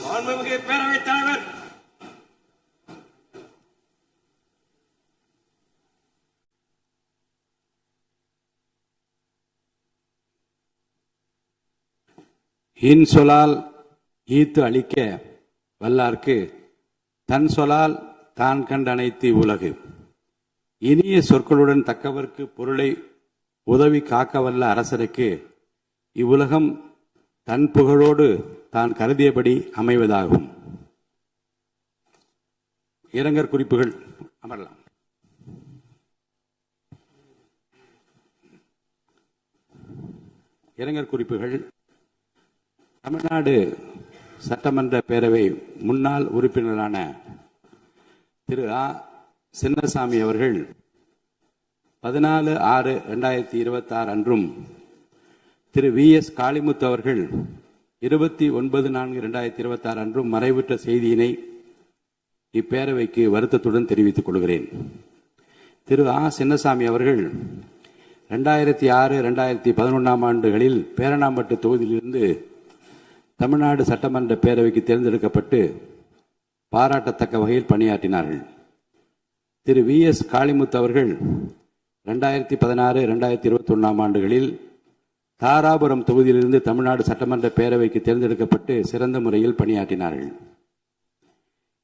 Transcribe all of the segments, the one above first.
மாண்புமிகு பேரவைத் தலைவர் இன்சொலால் ஈத்து அளிக்க வல்லார்க்கு தன் சொலால் தான் கண்டனைத்து உலகு. இனிய சொற்களுடன் தக்கவர்க்கு பொருளை உதவி காக்க வல்ல அரசருக்கு இவ்வுலகம் தன் புகழோடு தான் கருதியபடி அமைவதாகும். இரங்கற் குறிப்புகள் அமரலாம். இரங்கற் குறிப்புகள். தமிழ்நாடு சட்டமன்ற பேரவை முன்னாள் உறுப்பினரான திரு ஆ. சின்னசாமி அவர்கள் 14/6/2026 அன்றும் திரு வி. எஸ். காளிமுத்து அவர்கள் 29/4/2026 அன்றும் மறைவுற்ற செய்தியினை இப்பேரவைக்கு வருத்தத்துடன் தெரிவித்துக் கொள்கிறேன். திரு ஆ. சின்னசாமி அவர்கள் 2006-2011 ஆண்டுகளில் பேரணாம்பட்டு தொகுதியிலிருந்து தமிழ்நாடு சட்டமன்ற பேரவைக்கு தேர்ந்தெடுக்கப்பட்டு பாராட்டத்தக்க வகையில் பணியாற்றினார்கள். திரு வி. எஸ். காளிமுத்து அவர்கள் 2016-2021 ஆண்டுகளில் தாராபுரம் தொகுதியிலிருந்து தமிழ்நாடு சட்டமன்ற பேரவைக்கு தேர்ந்தெடுக்கப்பட்டு சிறந்த முறையில் பணியாற்றினார்கள்.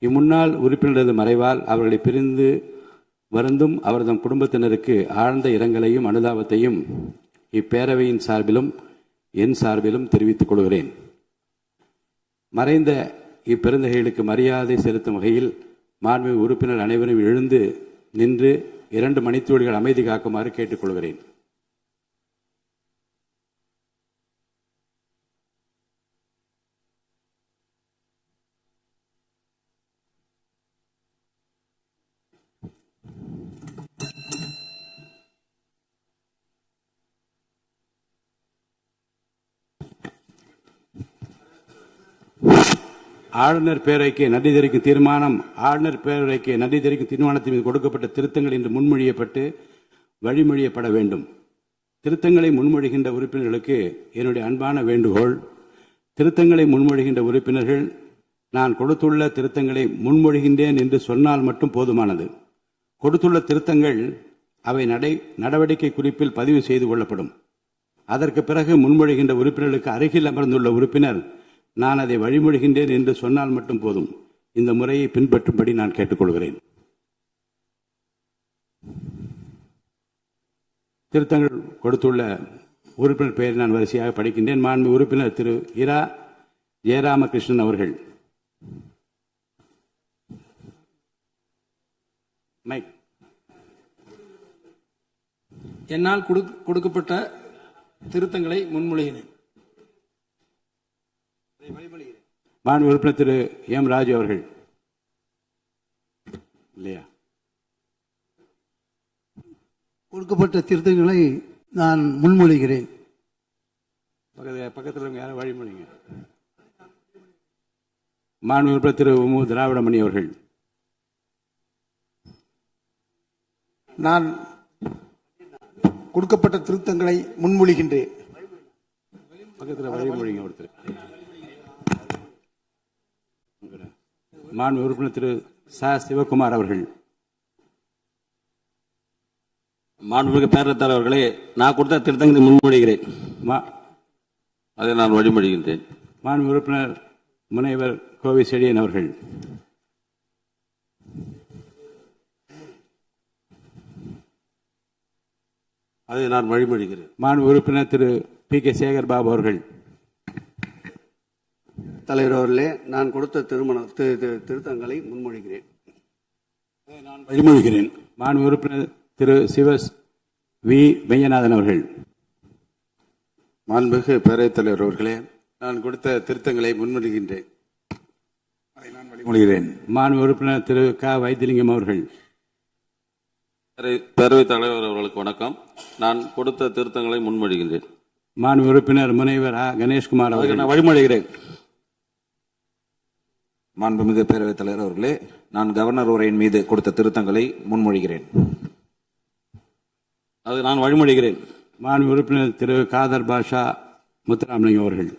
இம்முன்னாள் உறுப்பினரது மறைவால் அவர்களை பிரிந்து வருந்தும் அவரது குடும்பத்தினருக்கு ஆழ்ந்த இரங்கலையும் அனுதாபத்தையும் இப்பேரவையின் சார்பிலும் என் சார்பிலும் தெரிவித்துக் கொள்கிறேன். மறைந்த இப்பெருந்தகைகளுக்கு மரியாதை செலுத்தும் வகையில் மாண்புமிகு உறுப்பினர் அனைவரும் எழுந்து நின்று 2 மணித்துளிகள் அமைதி காக்குமாறு கேட்டுக்கொள்கிறேன். ஆளுநர் பேரவைக்கு நன்றி தெரிவிக்கும் தீர்மானம். ஆளுநர் பேரவைக்கு நன்றி தெரிவிக்கும் தீர்மானத்தின் மீது கொடுக்கப்பட்ட திருத்தங்கள் இன்று முன்மொழியப்பட்டு வழிமொழியப்பட வேண்டும். திருத்தங்களை முன்மொழிகின்ற உறுப்பினர்களுக்கு என்னுடைய அன்பான வேண்டுகோள். திருத்தங்களை முன்மொழிகின்ற உறுப்பினர்கள் நான் கொடுத்துள்ள திருத்தங்களை முன்மொழிகின்றேன் என்று சொன்னால் மட்டும் போதுமானது. கொடுத்துள்ள திருத்தங்கள் அவை நடவடிக்கை குறிப்பில் பதிவு செய்து கொள்ளப்படும். அதற்கு பிறகு முன்மொழிகின்ற உறுப்பினர்களுக்கு அருகில் அமர்ந்துள்ள உறுப்பினர் நான் அதை வழிமொழிகின்றேன் என்று சொன்னால் மட்டும் போதும். இந்த முறையை பின்பற்றும்படி நான் கேட்டுக்கொள்கிறேன். திருத்தங்கள் கொடுத்துள்ள உறுப்பினர் பெயரை நான் வரிசையாக படிக்கின்றேன். மாண்பு உறுப்பினர் திரு இரா ஜெயராமகிருஷ்ணன் அவர்கள். என்னால் கொடுக்கப்பட்ட திருத்தங்களை முன்மொழிகிறேன். மாண்பு உறுப்பினர் திரு எம். ராஜு அவர்கள். இல்லையா? கொடுக்கப்பட்ட திருத்தங்களை நான் முன்மொழிகிறேன். பக்கத்தில் யாரும் வழிமொழிங்க. மாண்பு உறுப்பினர் திரு மு. திராவிடமணி அவர்கள். நான் கொடுக்கப்பட்ட திருத்தங்களை முன்மொழிகின்றேன். பக்கத்தில் வழிமொழிங்க ஒருத்தர். மாண்பு உறுப்பினர் திரு ச. சிவகுமார் அவர்கள். மாண்புமிகு பேரவைத் தலைவர்களே, நான் கொடுத்த திருத்தங்களை முன்மொழிகிறேன். அதை நான் வழிமொழிகின்றேன். மாண்பு உறுப்பினர் முனைவர் கோவை செழியன் அவர்கள். அதை நான் வழிமொழிகிறேன். மாண்பு உறுப்பினர் திரு பி. கே. சேகர் பாபு அவர்கள். தலைவர் அவர்களே, நான் கொடுத்த திருத்தங்களை முன்மொழிகிறேன். நான் வழிமொழிகிறேன். மாண்பு உறுப்பினர் திரு சிவஸ் வி. மெய்யநாதன் அவர்கள். மாண்புமிகு பேரவைத் தலைவர் அவர்களே, நான் கொடுத்த திருத்தங்களை முன்மொழிகின்றேன். அதை நான் வழிமொழிகிறேன். மாண்பு உறுப்பினர் திரு க. வைத்திலிங்கம் அவர்கள். பேரவைத் தலைவர் அவர்களுக்கு வணக்கம். நான் கொடுத்த திருத்தங்களை முன்மொழிகின்றேன். மாண்பு உறுப்பினர் முனைவர் ஆ. கணேஷ்குமார் அவர்கள். நான் வழிமொழிகிறேன். மாண்புமிகு பேரவைத் தலைவர் அவர்களே, நான் கவர்னர் உரையின் மீது கொடுத்த திருத்தங்களை முன்மொழிகிறேன். அது நான் வழிமொழிகிறேன். மாண்பு உறுப்பினர் திரு காதர் பாஷா முத்துராமலிங்கம் அவர்கள்.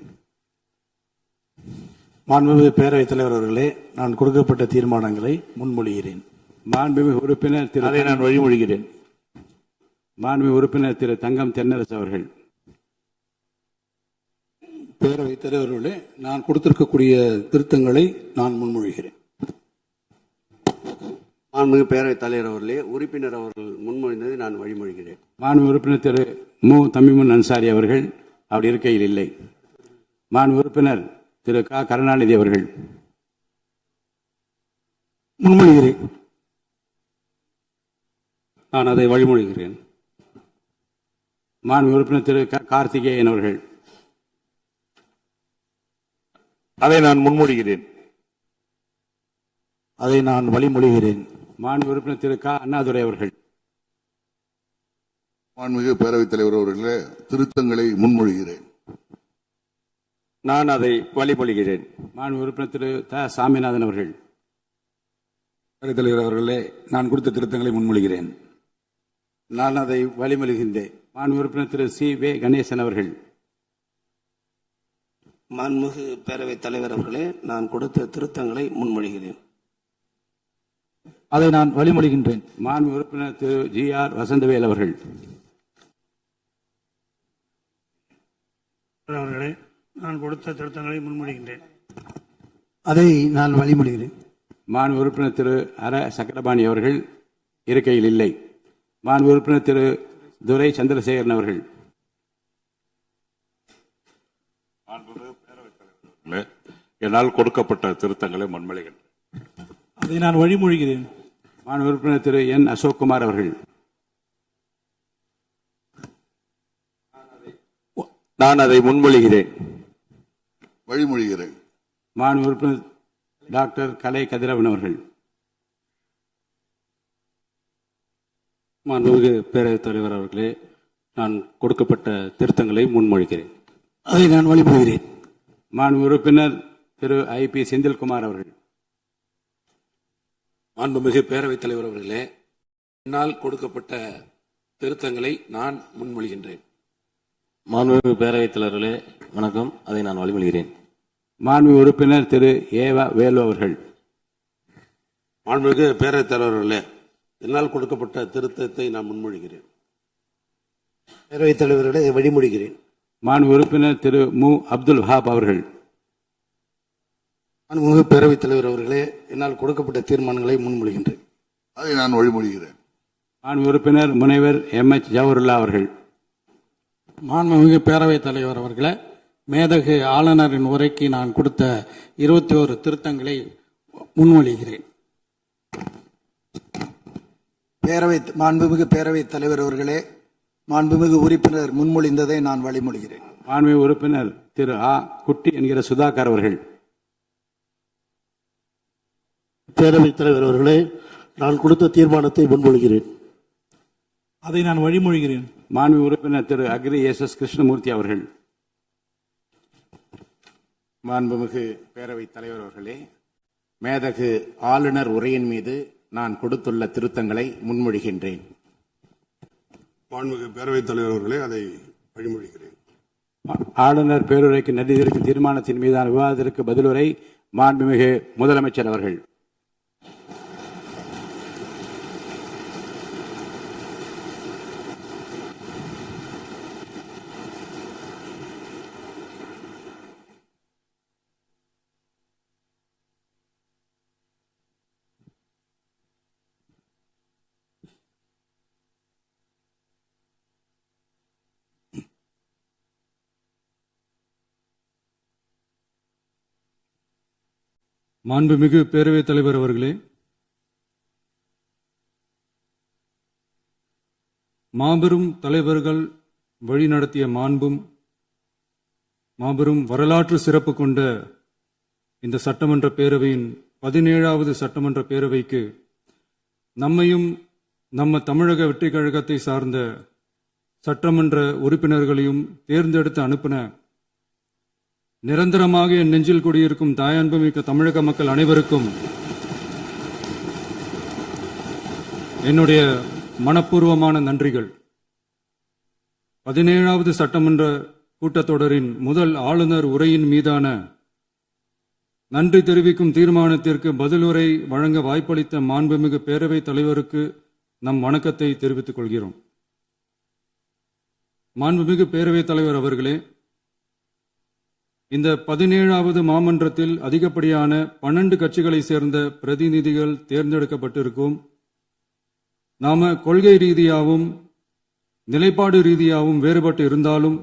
மாண்புமிகு பேரவைத் தலைவர் அவர்களே, நான் கொடுக்கப்பட்ட தீர்மானங்களை முன்மொழிகிறேன். மாண்புமிகு உறுப்பினர் திரு அதை நான் வழிமொழிகிறேன். மாண்புமிகு உறுப்பினர் திரு தங்கம் தென்னரசு அவர்கள். பேரவைத் தலைவர்களே, நான் கொடுத்திருக்கக்கூடிய திருத்தங்களை நான் முன்மொழிகிறேன். மாண்புமிகு பேரவைத் தலைவர் அவர்களே, உறுப்பினர் அவர்கள் முன்மொழிந்ததை நான் வழிமொழிகிறேன். மாண்புமிகு உறுப்பினர் திரு மு தமிமுன் அன்சாரி அவர்கள் அவர் இருக்கையில் இல்லை. மாண்புமிகு உறுப்பினர் திரு க கருணாநிதி அவர்கள். முன்மொழிகிறேன். நான் அதை வழிமொழிகிறேன். மாண்புமிகு உறுப்பினர் திரு க கார்த்திகேயன் அவர்கள். அதை நான் முன்மொழிகிறேன். அதை நான் வழிமொழிகிறேன். மாண்புமிகு உறுப்பினர் திரு க அண்ணாதுரை அவர்கள். மாண்புமிகு பேரவைத் தலைவர் அவர்களே, திருத்தங்களை முன்மொழிகிறேன். நான் அதை வழிமொழிகிறேன். மாண்புமிகு உறுப்பினர் திரு த சாமிநாதன் அவர்கள். பேரவைத் தலைவர் அவர்களே, நான் கொடுத்த திருத்தங்களை முன்மொழிகிறேன். நான் அதை வழிமொழிகின்றேன். மாண்புமிகு உறுப்பினர் திரு சி வே கணேசன் அவர்கள். மாண்புமிகு பேரவைத் தலைவர் அவர்களே, நான் கொடுத்த திருத்தங்களை முன்மொழிகிறேன். அதை நான் வழிமொழிகின்றேன். மாண்புமிகு உறுப்பினர் திரு ஜி ஆர் வசந்தவேல் அவர்கள். அவர்களே, நான் கொடுத்த திருத்தங்களை முன்மொழிகின்றேன். அதை நான் வழிமொழிகிறேன். மாண்புமிகு உறுப்பினர் திரு அர சக்கரபாணி அவர்கள் இருக்கையில் இல்லை. மாண்புமிகு உறுப்பினர் திரு துரை சந்திரசேகரன் அவர்கள். என்னால் கொடுக்கப்பட்ட திருத்தங்களை முன்மொழிகிறேன். அதை நான் வழிமொழிகிறேன். மாண்புமிகு உறுப்பினர் திரு என் அசோக்குமார் அவர்கள். நான் அதை முன்மொழிகிறேன். வழிமொழிகிறேன். மாண்புமிகு உறுப்பினர் டாக்டர் கலை கதிரவன் அவர்கள். மாண்புமிகு பேரவைத் தலைவர் அவர்களே, நான் கொடுக்கப்பட்ட திருத்தங்களை முன்மொழிகிறேன். அதை நான் வழிமொழிகிறேன். மாண்புமிகு உறுப்பினர் திரு ஐ பி செந்தில்குமார் அவர்கள். மாண்புமிகு பேரவைத் தலைவர் அவர்களே, என்னால் கொடுக்கப்பட்ட திருத்தங்களை நான் முன்மொழிகின்றேன். மாண்புமிகு பேரவைத் தலைவர்களே, வணக்கம். அதை நான் வழிமொழிகிறேன். மாண்புமிகு உறுப்பினர் திரு ஏவா வேலு அவர்கள். மாண்புமிகு பேரவைத் தலைவர்களே, என்னால் கொடுக்கப்பட்ட திருத்தத்தை நான் முன்மொழிகிறேன். பேரவைத் தலைவர்களே, வழிமொழிகிறேன். மாண்புமிகு உறுப்பினர் திரு மு அப்துல் வஹாப் அவர்கள். மாண்புமிகு பேரவைத் தலைவர் அவர்களே, என்னால் கொடுக்கப்பட்ட தீர்மானங்களை முன்மொழிகின்றேன். அதை நான் வழிமொழிகிறேன். மாண்புமிகு உறுப்பினர் முனைவர் எம்.எச். ஜவஹருல்லா அவர்கள். மாண்புமிகு பேரவைத் தலைவர் அவர்களே, மேதகு ஆளுநரின் உரைக்கு நான் கொடுத்த 21 திருத்தங்களை முன்மொழிகிறேன். மாண்புமிகு பேரவைத் தலைவர் அவர்களே, மாண்புமிகு உறுப்பினர் முன்மொழிந்ததை நான் வழிமொழிகிறேன். மாண்புமிகு உறுப்பினர் திரு ஆ குட்டி என்கிற சுதாகர் அவர்கள். பேரவைத் தலைவர் அவர்களே, நான் கொடுத்த தீர்மானத்தை முன்மொழிகிறேன். அதை நான் வழிமொழிகிறேன். மாண்புமிகு உறுப்பினர் திரு அக்ரி எஸ்.எஸ். கிருஷ்ணமூர்த்தி அவர்கள். மாண்புமிகு பேரவைத் தலைவர் அவர்களே, மேதகு ஆளுநர் உரையின் மீது நான் கொடுத்துள்ள திருத்தங்களை முன்மொழிகின்றேன். மாண்புமிகு பேரவைத் தலைவர் அவர்களே, அதை வழிமொழிகிறேன். ஆளுநர் பேருரைக்கு நன்றி தெரிவிக்கும் தீர்மானத்தின் மீதான விவாதத்திற்கு பதிலுரை மாண்புமிகு முதலமைச்சர் அவர்கள். மாண்புமிகு பேரவைத் தலைவர் அவர்களே, மாபெரும் தலைவர்கள் வழிநடத்திய மாண்பும் மாபெரும் வரலாற்று சிறப்பு கொண்ட இந்த சட்டமன்ற பேரவையின் 17வது சட்டமன்ற பேரவைக்கு நம்மையும் நம்ம தமிழக வெற்றிக் கழகத்தை சார்ந்த சட்டமன்ற உறுப்பினர்களையும் தேர்ந்தெடுத்து அனுப்பின நிரந்தரமாக என் நெஞ்சில் குடியிருக்கும் தாயன்புமிக்க தமிழக மக்கள் அனைவருக்கும் என்னுடைய மனப்பூர்வமான நன்றிகள். 17வது சட்டமன்ற கூட்டத்தொடரின் முதல் ஆளுநர் உரையின் மீதான நன்றி தெரிவிக்கும் தீர்மானத்திற்கு பதிலுரை வழங்க வாய்ப்பளித்த மாண்புமிகு பேரவைத் தலைவருக்கு நம் வணக்கத்தை தெரிவித்துக் கொள்கிறோம். மாண்புமிகு பேரவைத் தலைவர் அவர்களே, இந்த 17வது மாமன்றத்தில் அதிகப்படியான 12 கட்சிகளை சேர்ந்த பிரதிநிதிகள் தேர்ந்தெடுக்கப்பட்டிருக்கும். நாம கொள்கை ரீதியாகவும் நிலைப்பாடு ரீதியாகவும் வேறுபட்டு இருந்தாலும்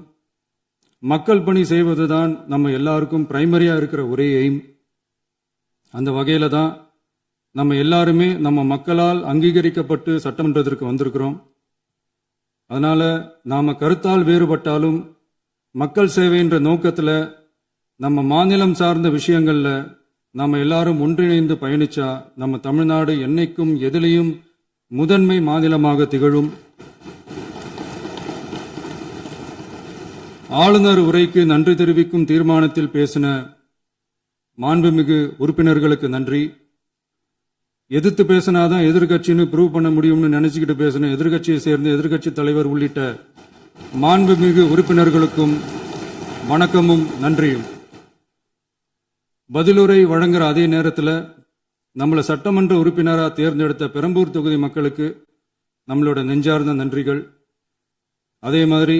மக்கள் பணி செய்வதுதான் நம்ம எல்லாருக்கும் பிரைமரியா இருக்கிற ஒரே எய்ம். அந்த வகையில தான் நம்ம எல்லாருமே நம்ம மக்களால் அங்கீகரிக்கப்பட்டு சட்டமன்றத்திற்கு வந்திருக்கிறோம். அதனால நாம கருத்தால் வேறுபட்டாலும் மக்கள் சேவை என்ற நோக்கத்தில் நம்ம மாநிலம் சார்ந்த விஷயங்கள்ல நம்ம எல்லாரும் ஒன்றிணைந்து பயணிச்சா நம்ம தமிழ்நாடு என்னைக்கும் எதிலையும் முதன்மை மாநிலமாக திகழும். ஆளுநர் உரைக்கு நன்றி தெரிவிக்கும் தீர்மானத்தில் பேசின மாண்புமிகு உறுப்பினர்களுக்கு நன்றி. எதிர்த்து பேசினாதான் எதிர்கட்சின்னு ப்ரூவ் பண்ண முடியும்னு நினைச்சுக்கிட்டு பேசின எதிர்கட்சியை சேர்ந்த எதிர்கட்சி தலைவர் உள்ளிட்ட மாண்புமிகு உறுப்பினர்களுக்கும் வணக்கமும் நன்றியும். பதிலுரை வழங்குற அதே நேரத்தில் நம்மளை சட்டமன்ற உறுப்பினராக தேர்ந்தெடுத்த பெரம்பூர் தொகுதி மக்களுக்கு நம்மளோட நெஞ்சார்ந்த நன்றிகள். அதே மாதிரி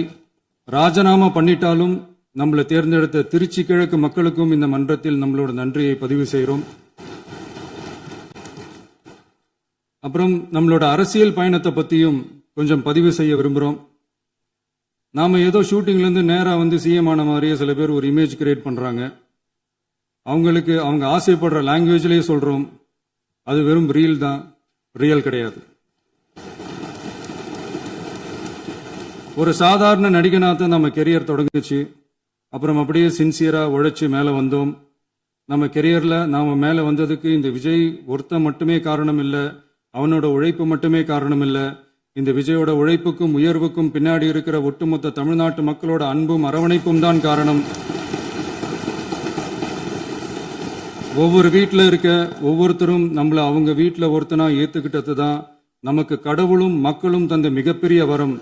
ராஜினாமா பண்ணிட்டாலும் நம்மளை தேர்ந்தெடுத்த திருச்சி கிழக்கு மக்களுக்கும் இந்த மன்றத்தில் நம்மளோட நன்றியை பதிவு செய்கிறோம். அப்புறம் நம்மளோட அரசியல் பயணத்தை பற்றியும் கொஞ்சம் பதிவு செய்ய விரும்புகிறோம். நாம ஏதோ ஷூட்டிங்லேருந்து நேராக வந்து சிஎம் ஆன மாதிரியே சில பேர் ஒரு இமேஜ் கிரியேட் பண்ணுறாங்க. அவங்களுக்கு அவங்க ஆசைப்படுற லாங்குவேஜ்லேயே சொல்கிறோம், அது வெறும் ரீல் தான், ரியல் கிடையாது. ஒரு சாதாரண நடிகனாக நம்ம கெரியர் தொடங்குச்சு. அப்புறம் அப்படியே சின்சியராக உழைச்சி மேலே வந்தோம். நம்ம கெரியரில் நாம் மேலே வந்ததுக்கு இந்த விஜய் ஒருத்தன் மட்டுமே காரணம் இல்லை, அவனோட உழைப்பு மட்டுமே காரணம் இல்லை. இந்த விஜயோட உழைப்புக்கும் உயர்வுக்கும் பின்னாடி இருக்கிற ஒட்டுமொத்த தமிழ்நாட்டு மக்களோட அன்பும் அரவணைப்பும் தான் காரணம். ஒவ்வொரு வீட்டில் இருக்க ஒவ்வொருத்தரும் நம்மளை அவங்க வீட்டில் ஒருத்தனா ஏற்றுக்கிட்டது தான் நமக்கு கடவுளும் மக்களும் தந்த மிகப்பெரிய வரம்.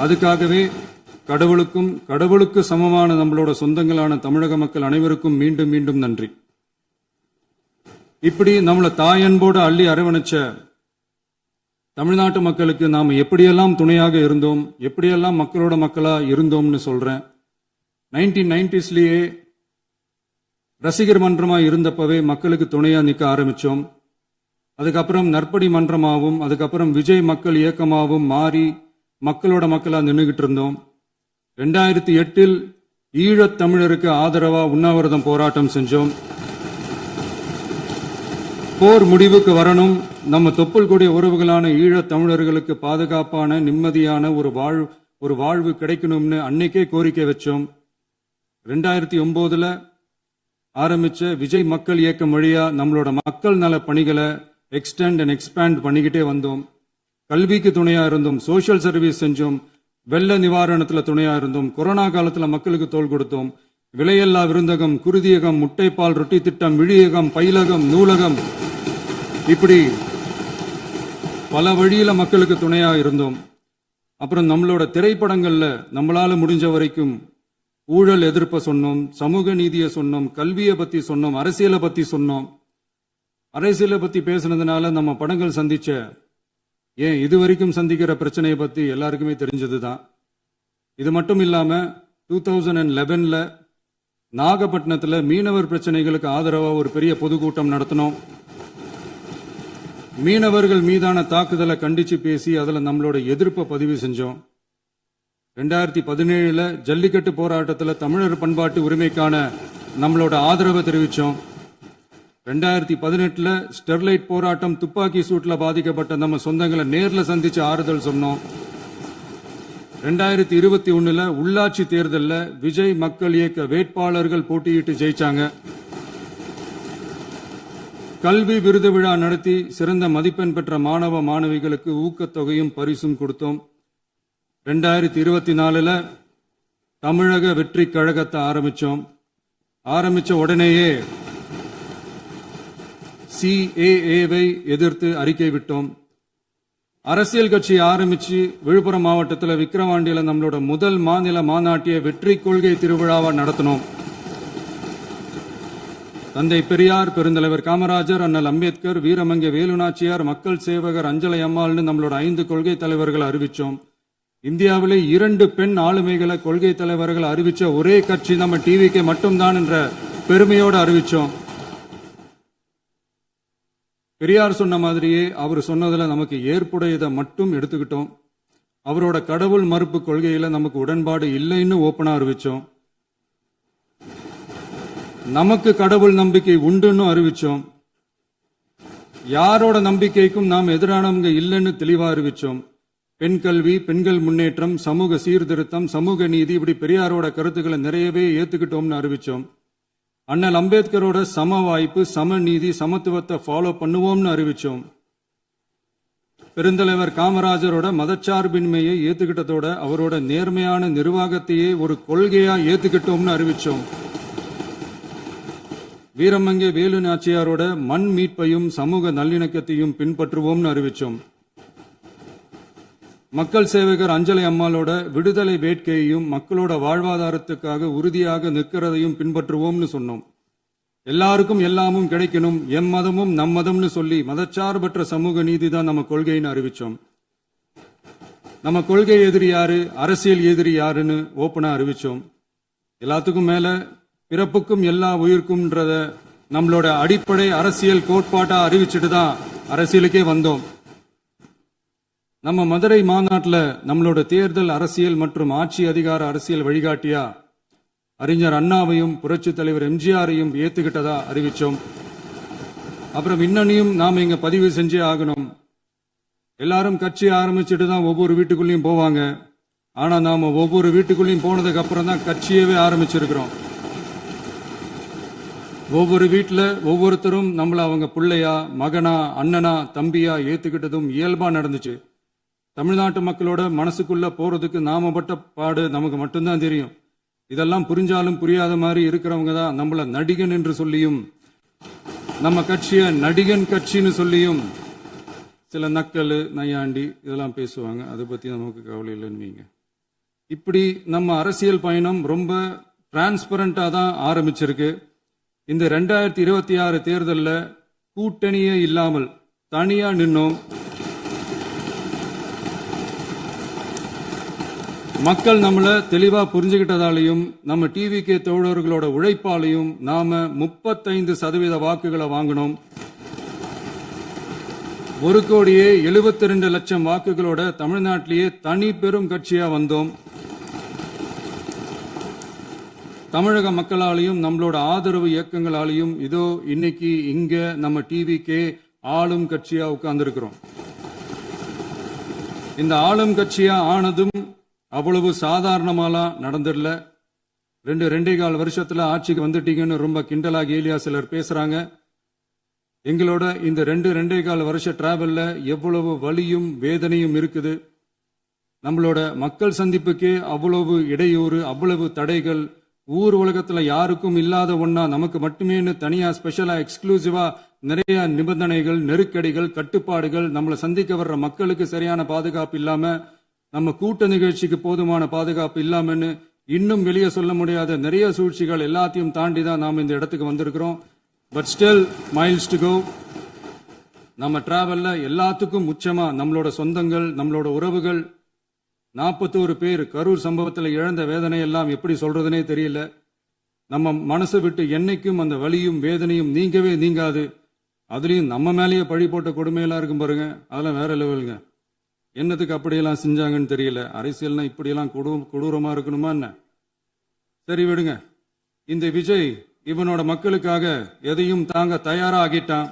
அதுக்காகவே கடவுளுக்கு சமமான நம்மளோட சொந்தங்களான தமிழக மக்கள் அனைவருக்கும் மீண்டும் மீண்டும் நன்றி. இப்படி நம்மளை தாயன்போடு அள்ளி அரவணைச்ச தமிழ்நாட்டு மக்களுக்கு நாம் எப்படியெல்லாம் துணையாக இருந்தோம், எப்படியெல்லாம் மக்களோட மக்களா இருந்தோம்னு சொல்றேன். 1990ஸ்லயே ரசிகர் மன்றமா இருந்தப்பவே மக்களுக்கு துணையா நிற்க ஆரம்பிச்சோம். அதுக்கப்புறம் நற்படி மன்றமாகவும் அதுக்கப்புறம் விஜய் மக்கள் இயக்கமாகவும் மாறி மக்களோட மக்களா நின்றுகிட்டு இருந்தோம். 2008 ஈழத் தமிழருக்கு ஆதரவா உண்ணாவிரதம் போராட்டம் செஞ்சோம். போர் முடிவுக்கு வரணும், நம்ம தொப்புள் கூடிய உறவுகளான ஈழத் தமிழர்களுக்கு பாதுகாப்பான நிம்மதியான ஒரு வாழ்வு கிடைக்கணும்னு அன்னைக்கே கோரிக்கை வச்சோம். 2009 ஆரம்பிச்ச விஜய் மக்கள் இயக்கம் வழியா நம்மளோட மக்கள் நல பணிகளை எக்ஸ்டெண்ட் அண்ட் எக்ஸ்பேண்ட் பண்ணிக்கிட்டே வந்தோம். கல்விக்கு துணையா இருந்தோம், சோஷியல் சர்வீஸ் செஞ்சோம், வெள்ள நிவாரணத்துல துணையா இருந்தோம், கொரோனா காலத்துல மக்களுக்கு தோள் கொடுத்தோம். விலையில்லா விருந்தகம், குருதியகம், முட்டைப்பால் ரொட்டி திட்டம், விழியகம், பயிலகம், நூலகம், இப்படி பல வழியில மக்களுக்கு துணையா இருந்தோம். அப்புறம் நம்மளோட திரைப்படங்கள்ல நம்மளால முடிஞ்ச வரைக்கும் ஊழல் எதிர்ப்ப சொன்னோம், சமூக நீதியை சொன்னோம், கல்வியை பத்தி சொன்னோம், அரசியலை பத்தி சொன்னோம். அரசியலை பத்தி பேசுனதுனால நம்ம படங்கள் சந்திச்ச இதுவரைக்கும் சந்திக்கிற பிரச்சனையை பத்தி எல்லாருக்குமே தெரிஞ்சதுதான். இது மட்டும் இல்லாம 2011 நாகப்பட்டினத்துல மீனவர் பிரச்சனைகளுக்கு ஆதரவா ஒரு பெரிய பொதுக்கூட்டம் நடத்தினோம். மீனவர்கள் மீதான தாக்குதலை கண்டிச்சு பேசி அதுல நம்மளோட எதிர்ப்பை பதிவு செஞ்சோம். 2017 ஜல்லிக்கட்டு போராட்டத்தில் தமிழர் பண்பாட்டு உரிமைக்கான நம்மளோட ஆதரவை தெரிவிச்சோம். 2018 ஸ்டெர்லைட் போராட்டம், துப்பாக்கி சூட்ல பாதிக்கப்பட்ட நம்ம சொந்தங்களை நேர்ல சந்திச்சு ஆறுதல் சொன்னோம். 2021 உள்ளாட்சி தேர்தலில் விஜய் மக்கள் இயக்க வேட்பாளர்கள் போட்டியிட்டு ஜெயிச்சாங்க. கல்வி விருது விழா நடத்தி சிறந்த மதிப்பெண் பெற்ற மாணவ மாணவிகளுக்கு ஊக்கத்தொகையும் பரிசும் கொடுத்தோம். 2024 தமிழக வெற்றி கழகத்தை ஆரம்பிச்ச உடனேயே CAA-வை எதிர்த்து அறிக்கை விட்டோம். அரசியல் கட்சி ஆரம்பிச்சு விழுப்புரம் மாவட்டத்தில் விக்கிரவாண்டியில நம்மளோட முதல் மாநில மாநாட்டிய வெற்றி கொள்கை திருவிழாவை நடத்தினோம். தந்தை பெரியார், பெருந்தலைவர் காமராஜர், அண்ணல் அம்பேத்கர், வீரமங்கை வேலுநாச்சியார், மக்கள் சேவகர் அஞ்சலை அம்மாள்னு நம்மளோட 5 கொள்கை தலைவர்களை அறிவிச்சோம். இந்தியாவிலே 2 பெண் ஆளுமைகளை கொள்கை தலைவர்கள் அறிவிச்ச ஒரே கட்சி நம்ம டிவிக்கு மட்டும்தான் என்ற பெருமையோடு அறிவிச்சோம். பெரியார் சொன்ன மாதிரியே அவர் சொன்னதுல நமக்கு ஏற்புடையதை மட்டும் எடுத்துக்கிட்டோம். அவரோட கடவுள் மறுப்பு கொள்கையில நமக்கு உடன்பாடு இல்லைன்னு ஓப்பனா அறிவிச்சோம். நமக்கு கடவுள் நம்பிக்கை உண்டுன்னு அறிவிச்சோம். யாரோட நம்பிக்கைக்கும் நாம் எதிரானவங்க இல்லைன்னு தெளிவா அறிவிச்சோம். பெண் கல்வி, பெண்கள் முன்னேற்றம், சமூக சீர்திருத்தம், சமூக நீதி, இப்படி பெரியாரோட கருத்துக்களை நிறையவே ஏத்துக்கிட்டோம்னு அறிவிச்சோம். அண்ணல் அம்பேத்கரோட சம வாய்ப்பு, சம நீதி, சமத்துவத்தை ஃபாலோ பண்ணுவோம்னு அறிவிச்சோம். பெருந்தலைவர் காமராஜரோட மதச்சார்பின்மையை ஏத்துக்கிட்டதோட அவரோட நேர்மையான நிர்வாகத்தையே ஒரு கொள்கையா ஏத்துக்கிட்டோம்னு அறிவிச்சோம். வீரமங்கை வேலு நாச்சியாரோட மண் மீட்பையும் சமூக நல்லிணக்கத்தையும் பின்பற்றுவோம்னு அறிவிச்சோம். மக்கள் சேவகர் அஞ்சலை அம்மாளோட விடுதலை வேட்கையையும் மக்களோட வாழ்வாதாரத்துக்காக உறுதியாக நிற்கிறதையும் பின்பற்றுவோம்னு சொன்னோம். எல்லாருக்கும் எல்லாமும் கிடைக்கணும், எம் மதமும் நம் மதம்னு சொல்லி மதச்சார்பற்ற சமூக நீதி தான் நம்ம கொள்கைன்னு அறிவிச்சோம். நம்ம கொள்கை எதிரி யாரு, அரசியல் எதிரி யாருன்னு ஓப்பனா அறிவிச்சோம். எல்லாத்துக்கும் மேல பிறப்புக்கும் எல்லா உயிர்க்கும்ன்றத நம்மளோட அடிப்படை அரசியல் கோட்பாட்டா அறிவிச்சுட்டு தான் அரசியலுக்கே வந்தோம். நம்ம மதுரை மாநாட்டில் நம்மளோட தேர்தல் அரசியல் மற்றும் ஆட்சி அதிகார அரசியல் வழிகாட்டியா அறிஞர் அண்ணாவையும் புரட்சி தலைவர் எம்ஜிஆரையும் ஏத்துக்கிட்டதா அறிவிச்சோம். அப்புறம் இன்னனையும் நாம இங்க பதிவு செஞ்சே ஆகணும். எல்லாரும் கட்சி ஆரம்பிச்சுட்டு தான் ஒவ்வொரு வீட்டுக்குள்ளேயும் போவாங்க. ஆனா நாம ஒவ்வொரு வீட்டுக்குள்ளேயும் போனதுக்கு அப்புறம் தான் கட்சியவே ஆரம்பிச்சிருக்கிறோம். ஒவ்வொரு வீட்டில் ஒவ்வொருத்தரும் நம்மள அவங்க பிள்ளையா, மகனா, அண்ணனா, தம்பியா ஏத்துக்கிட்டதும் இயல்பா நடந்துச்சு. தமிழ்நாட்டு மக்களோட மனசுக்குள்ள போறதுக்கு நாம பட்ட பாடு நமக்கு மட்டும்தான் தெரியும். இதெல்லாம் புரிஞ்சாலும் புரியாத மாதிரி இருக்கிறவங்க தான் நம்மள நடிகன் என்று சொல்லியும் நம்ம கட்சிய நடிகன் கட்சின்னு சொல்லியும் சில நக்கல், நையாண்டி இதெல்லாம் பேசுவாங்க. அதை பத்தி நமக்கு கவலை இல்லைன்னு. இப்படி நம்ம அரசியல் பயணம் ரொம்ப டிரான்ஸ்பரண்டா தான் ஆரம்பிச்சிருக்கு. இந்த 2026 தேர்தலில் கூட்டணியே இல்லாமல் தனியா நின்னோம். மக்கள் நம்மள தெளிவா புரிஞ்சுக்கிட்டதாலையும் நம்ம டிவிகே தோழர்களோட உழைப்பாலையும் நாம 35% வாக்குகளை வாங்கினோம். 1,72,00,000 வாக்குகளோட தமிழ்நாட்டிலேயே தனி பெரும் கட்சியா வந்தோம். தமிழக மக்களாலையும் நம்மளோட ஆதரவு இயக்கங்களாலையும் இதோ இன்னைக்கு இங்க நம்ம டிவிகே ஆளும் கட்சியா உட்கார்ந்துருக்கிறோம். இந்த ஆளும் கட்சியா ஆனதும் அவ்வளவு சாதாரணமாலாம் நடந்துடல. 2.25 வருஷத்துல ஆட்சிக்கு வந்துட்டீங்கன்னு ரொம்ப கிண்டலா கேலியா சிலர் பேசுறாங்க. எங்களோட இந்த 2.25 வருஷ டிராவல்ல எவ்வளவு வலியும் வேதனையும் இருக்குது. நம்மளோட மக்கள் சந்திப்புக்கே அவ்வளவு இடையூறு, அவ்வளவு தடைகள், ஊர் உலகத்துல யாருக்கும் இல்லாத ஒன்னா நமக்கு மட்டுமேன்னு தனியா ஸ்பெஷலா எக்ஸ்க்ளூசிவா நிறைய நிபந்தனைகள், நெருக்கடிகள், கட்டுப்பாடுகள், நம்மளை சந்திக்க வர்ற மக்களுக்கு சரியான பாதுகாப்பு இல்லாம, நம்ம கூட்ட நிகழ்ச்சிக்கு போதுமான பாதுகாப்பு இல்லாமன்னு இன்னும் வெளியே சொல்ல முடியாத நிறைய சூழ்ச்சிகள் எல்லாத்தையும் தாண்டி தான் நாம் இந்த இடத்துக்கு வந்திருக்கிறோம். But still miles to go. நம்ம டிராவல்ல எல்லாத்துக்கும் உச்சமா நம்மளோட சொந்தங்கள், நம்மளோட உறவுகள், 41 பேர் கரூர் சம்பவத்தில் இழந்த வேதனை எல்லாம் எப்படி சொல்றதுனே தெரியல. நம்ம மனசை விட்டு என்னைக்கும் அந்த வலியும் வேதனையும் நீங்கவே நீங்காது. அதுலயும் நம்ம மேலேயே பழி போட்ட கொடுமையெல்லாம் இருக்கும் பாருங்க, அதெல்லாம் வேற லெவலுங்க. என்னத்துக்கு அப்படியெல்லாம் செஞ்சாங்கன்னு தெரியல. அரசியல்னா இப்படியெல்லாம் கொடூரமா இருக்கணுமா என்ன? சரி விடுங்க. இந்த விஜய் இவனோட மக்களுக்காக எதையும் தாங்க தயாராகிட்டான்.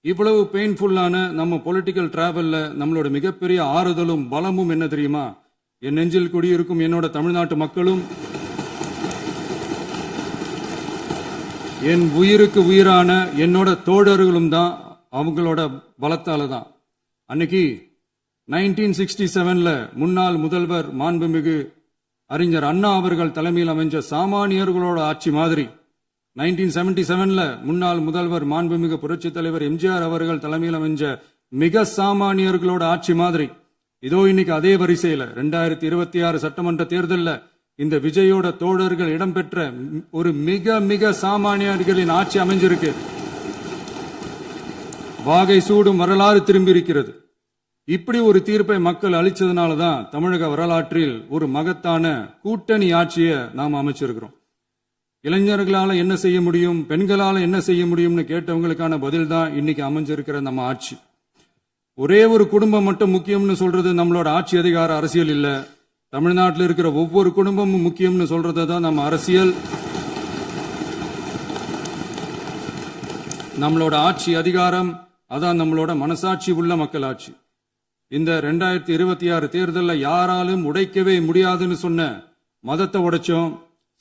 இவ்வளவு பெயின்ஃபுல்லான நம்ம பொலிட்டிக்கல் டிராவல்ல நம்மளோட மிகப்பெரிய ஆறுதலும் பலமும் என்ன தெரியுமா? என் நெஞ்சில் குடியிருக்கும் என்னோட தமிழ்நாட்டு மக்களும், என் உயிருக்கு உயிரான என்னோட தோழர்களும் தான். அவங்களோட பலத்தால தான். அன்னைக்கு 1967 முன்னாள் முதல்வர் மாண்புமிகு அறிஞர் அண்ணா அவர்கள் தலைமையில் அமைஞ்ச சாமானியர்களோட ஆட்சி மாதிரி, 1977 முன்னாள் முதல்வர் மாண்புமிகு புரட்சி தலைவர் எம்ஜிஆர் அவர்கள் தலைமையில் அமைஞ்ச மிக சாமானியர்களோட ஆட்சி மாதிரி, இதோ இன்னைக்கு அதே வரிசையில 2026 சட்டமன்ற தேர்தலில் இந்த விஜயோட தோழர்கள் இடம்பெற்ற ஒரு மிக மிக சாமானியர்களின் ஆட்சி அமைஞ்சிருக்கு. வாகை சூடும் வரலாறு திரும்பி இருக்கிறது. இப்படி ஒரு தீர்ப்பை மக்கள் அளிச்சதுனாலதான் தமிழக வரலாற்றில் ஒரு மகத்தான கூட்டணி ஆட்சியை நாம் அமைச்சிருக்கிறோம். இளைஞர்களால என்ன செய்ய முடியும், பெண்களால என்ன செய்ய முடியும்னு கேட்டவங்களுக்கான பதில் தான் இன்னைக்கு அமைஞ்சிருக்கிற நம்ம ஆட்சி. ஒரே ஒரு குடும்பம் மட்டும் முக்கியம்னு சொல்றது நம்மளோட ஆட்சி அதிகார அரசியல் இல்ல. தமிழ்நாட்டில் இருக்கிற ஒவ்வொரு குடும்பமும் முக்கியம்னு சொல்றது தான் நம்ம அரசியல். நம்மளோட ஆட்சி அதிகாரம் அதான் நம்மளோட மனசாட்சி உள்ள மக்களாட்சி. இந்த 2026 தேர்தலில் யாராலும் உடைக்கவே முடியாதுன்னு சொன்ன மதத்தை உடைச்சோம்,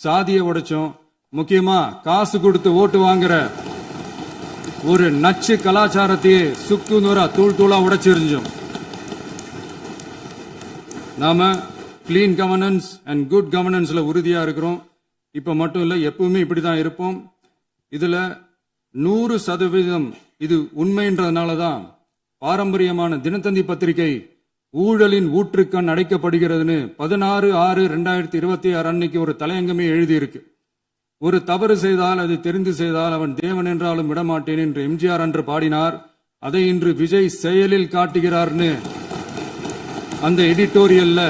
சாதியை உடைச்சோம், முக்கியமா காசு கொடுத்து ஓட்டு வாங்குற ஒரு நச்சு கலாச்சாரத்தையே சுக்கு நூறா தூள் தூளா உடைச்சிருந்தோம். நாம கிளீன் கவர்னன்ஸ் அண்ட் குட் கவர்னன்ஸ்ல உறுதியா இருக்கிறோம். இப்ப மட்டும் இல்ல, எப்பவுமே இப்படிதான் இருப்போம். இதுல 100% இது உண்மைன்றதுனாலதான் பாரம்பரியமான தினத்தந்தி பத்திரிகை ஊழலின் ஊற்றுக்கண் அடைக்கப்படுகிறதுன்னு 16/6/2026 அன்னைக்கு ஒரு தலையங்கமே எழுதியிருக்கு. ஒரு தவறு செய்தால் அது தெரிந்து செய்தால் அவன் தேவன் என்றாலும் விடமாட்டேன் என்று எம்ஜிஆர் அன்று பாடினார். அதை இன்று விஜய் செயலில் காட்டுகிறார்னு அந்த எடிட்டோரியல்ல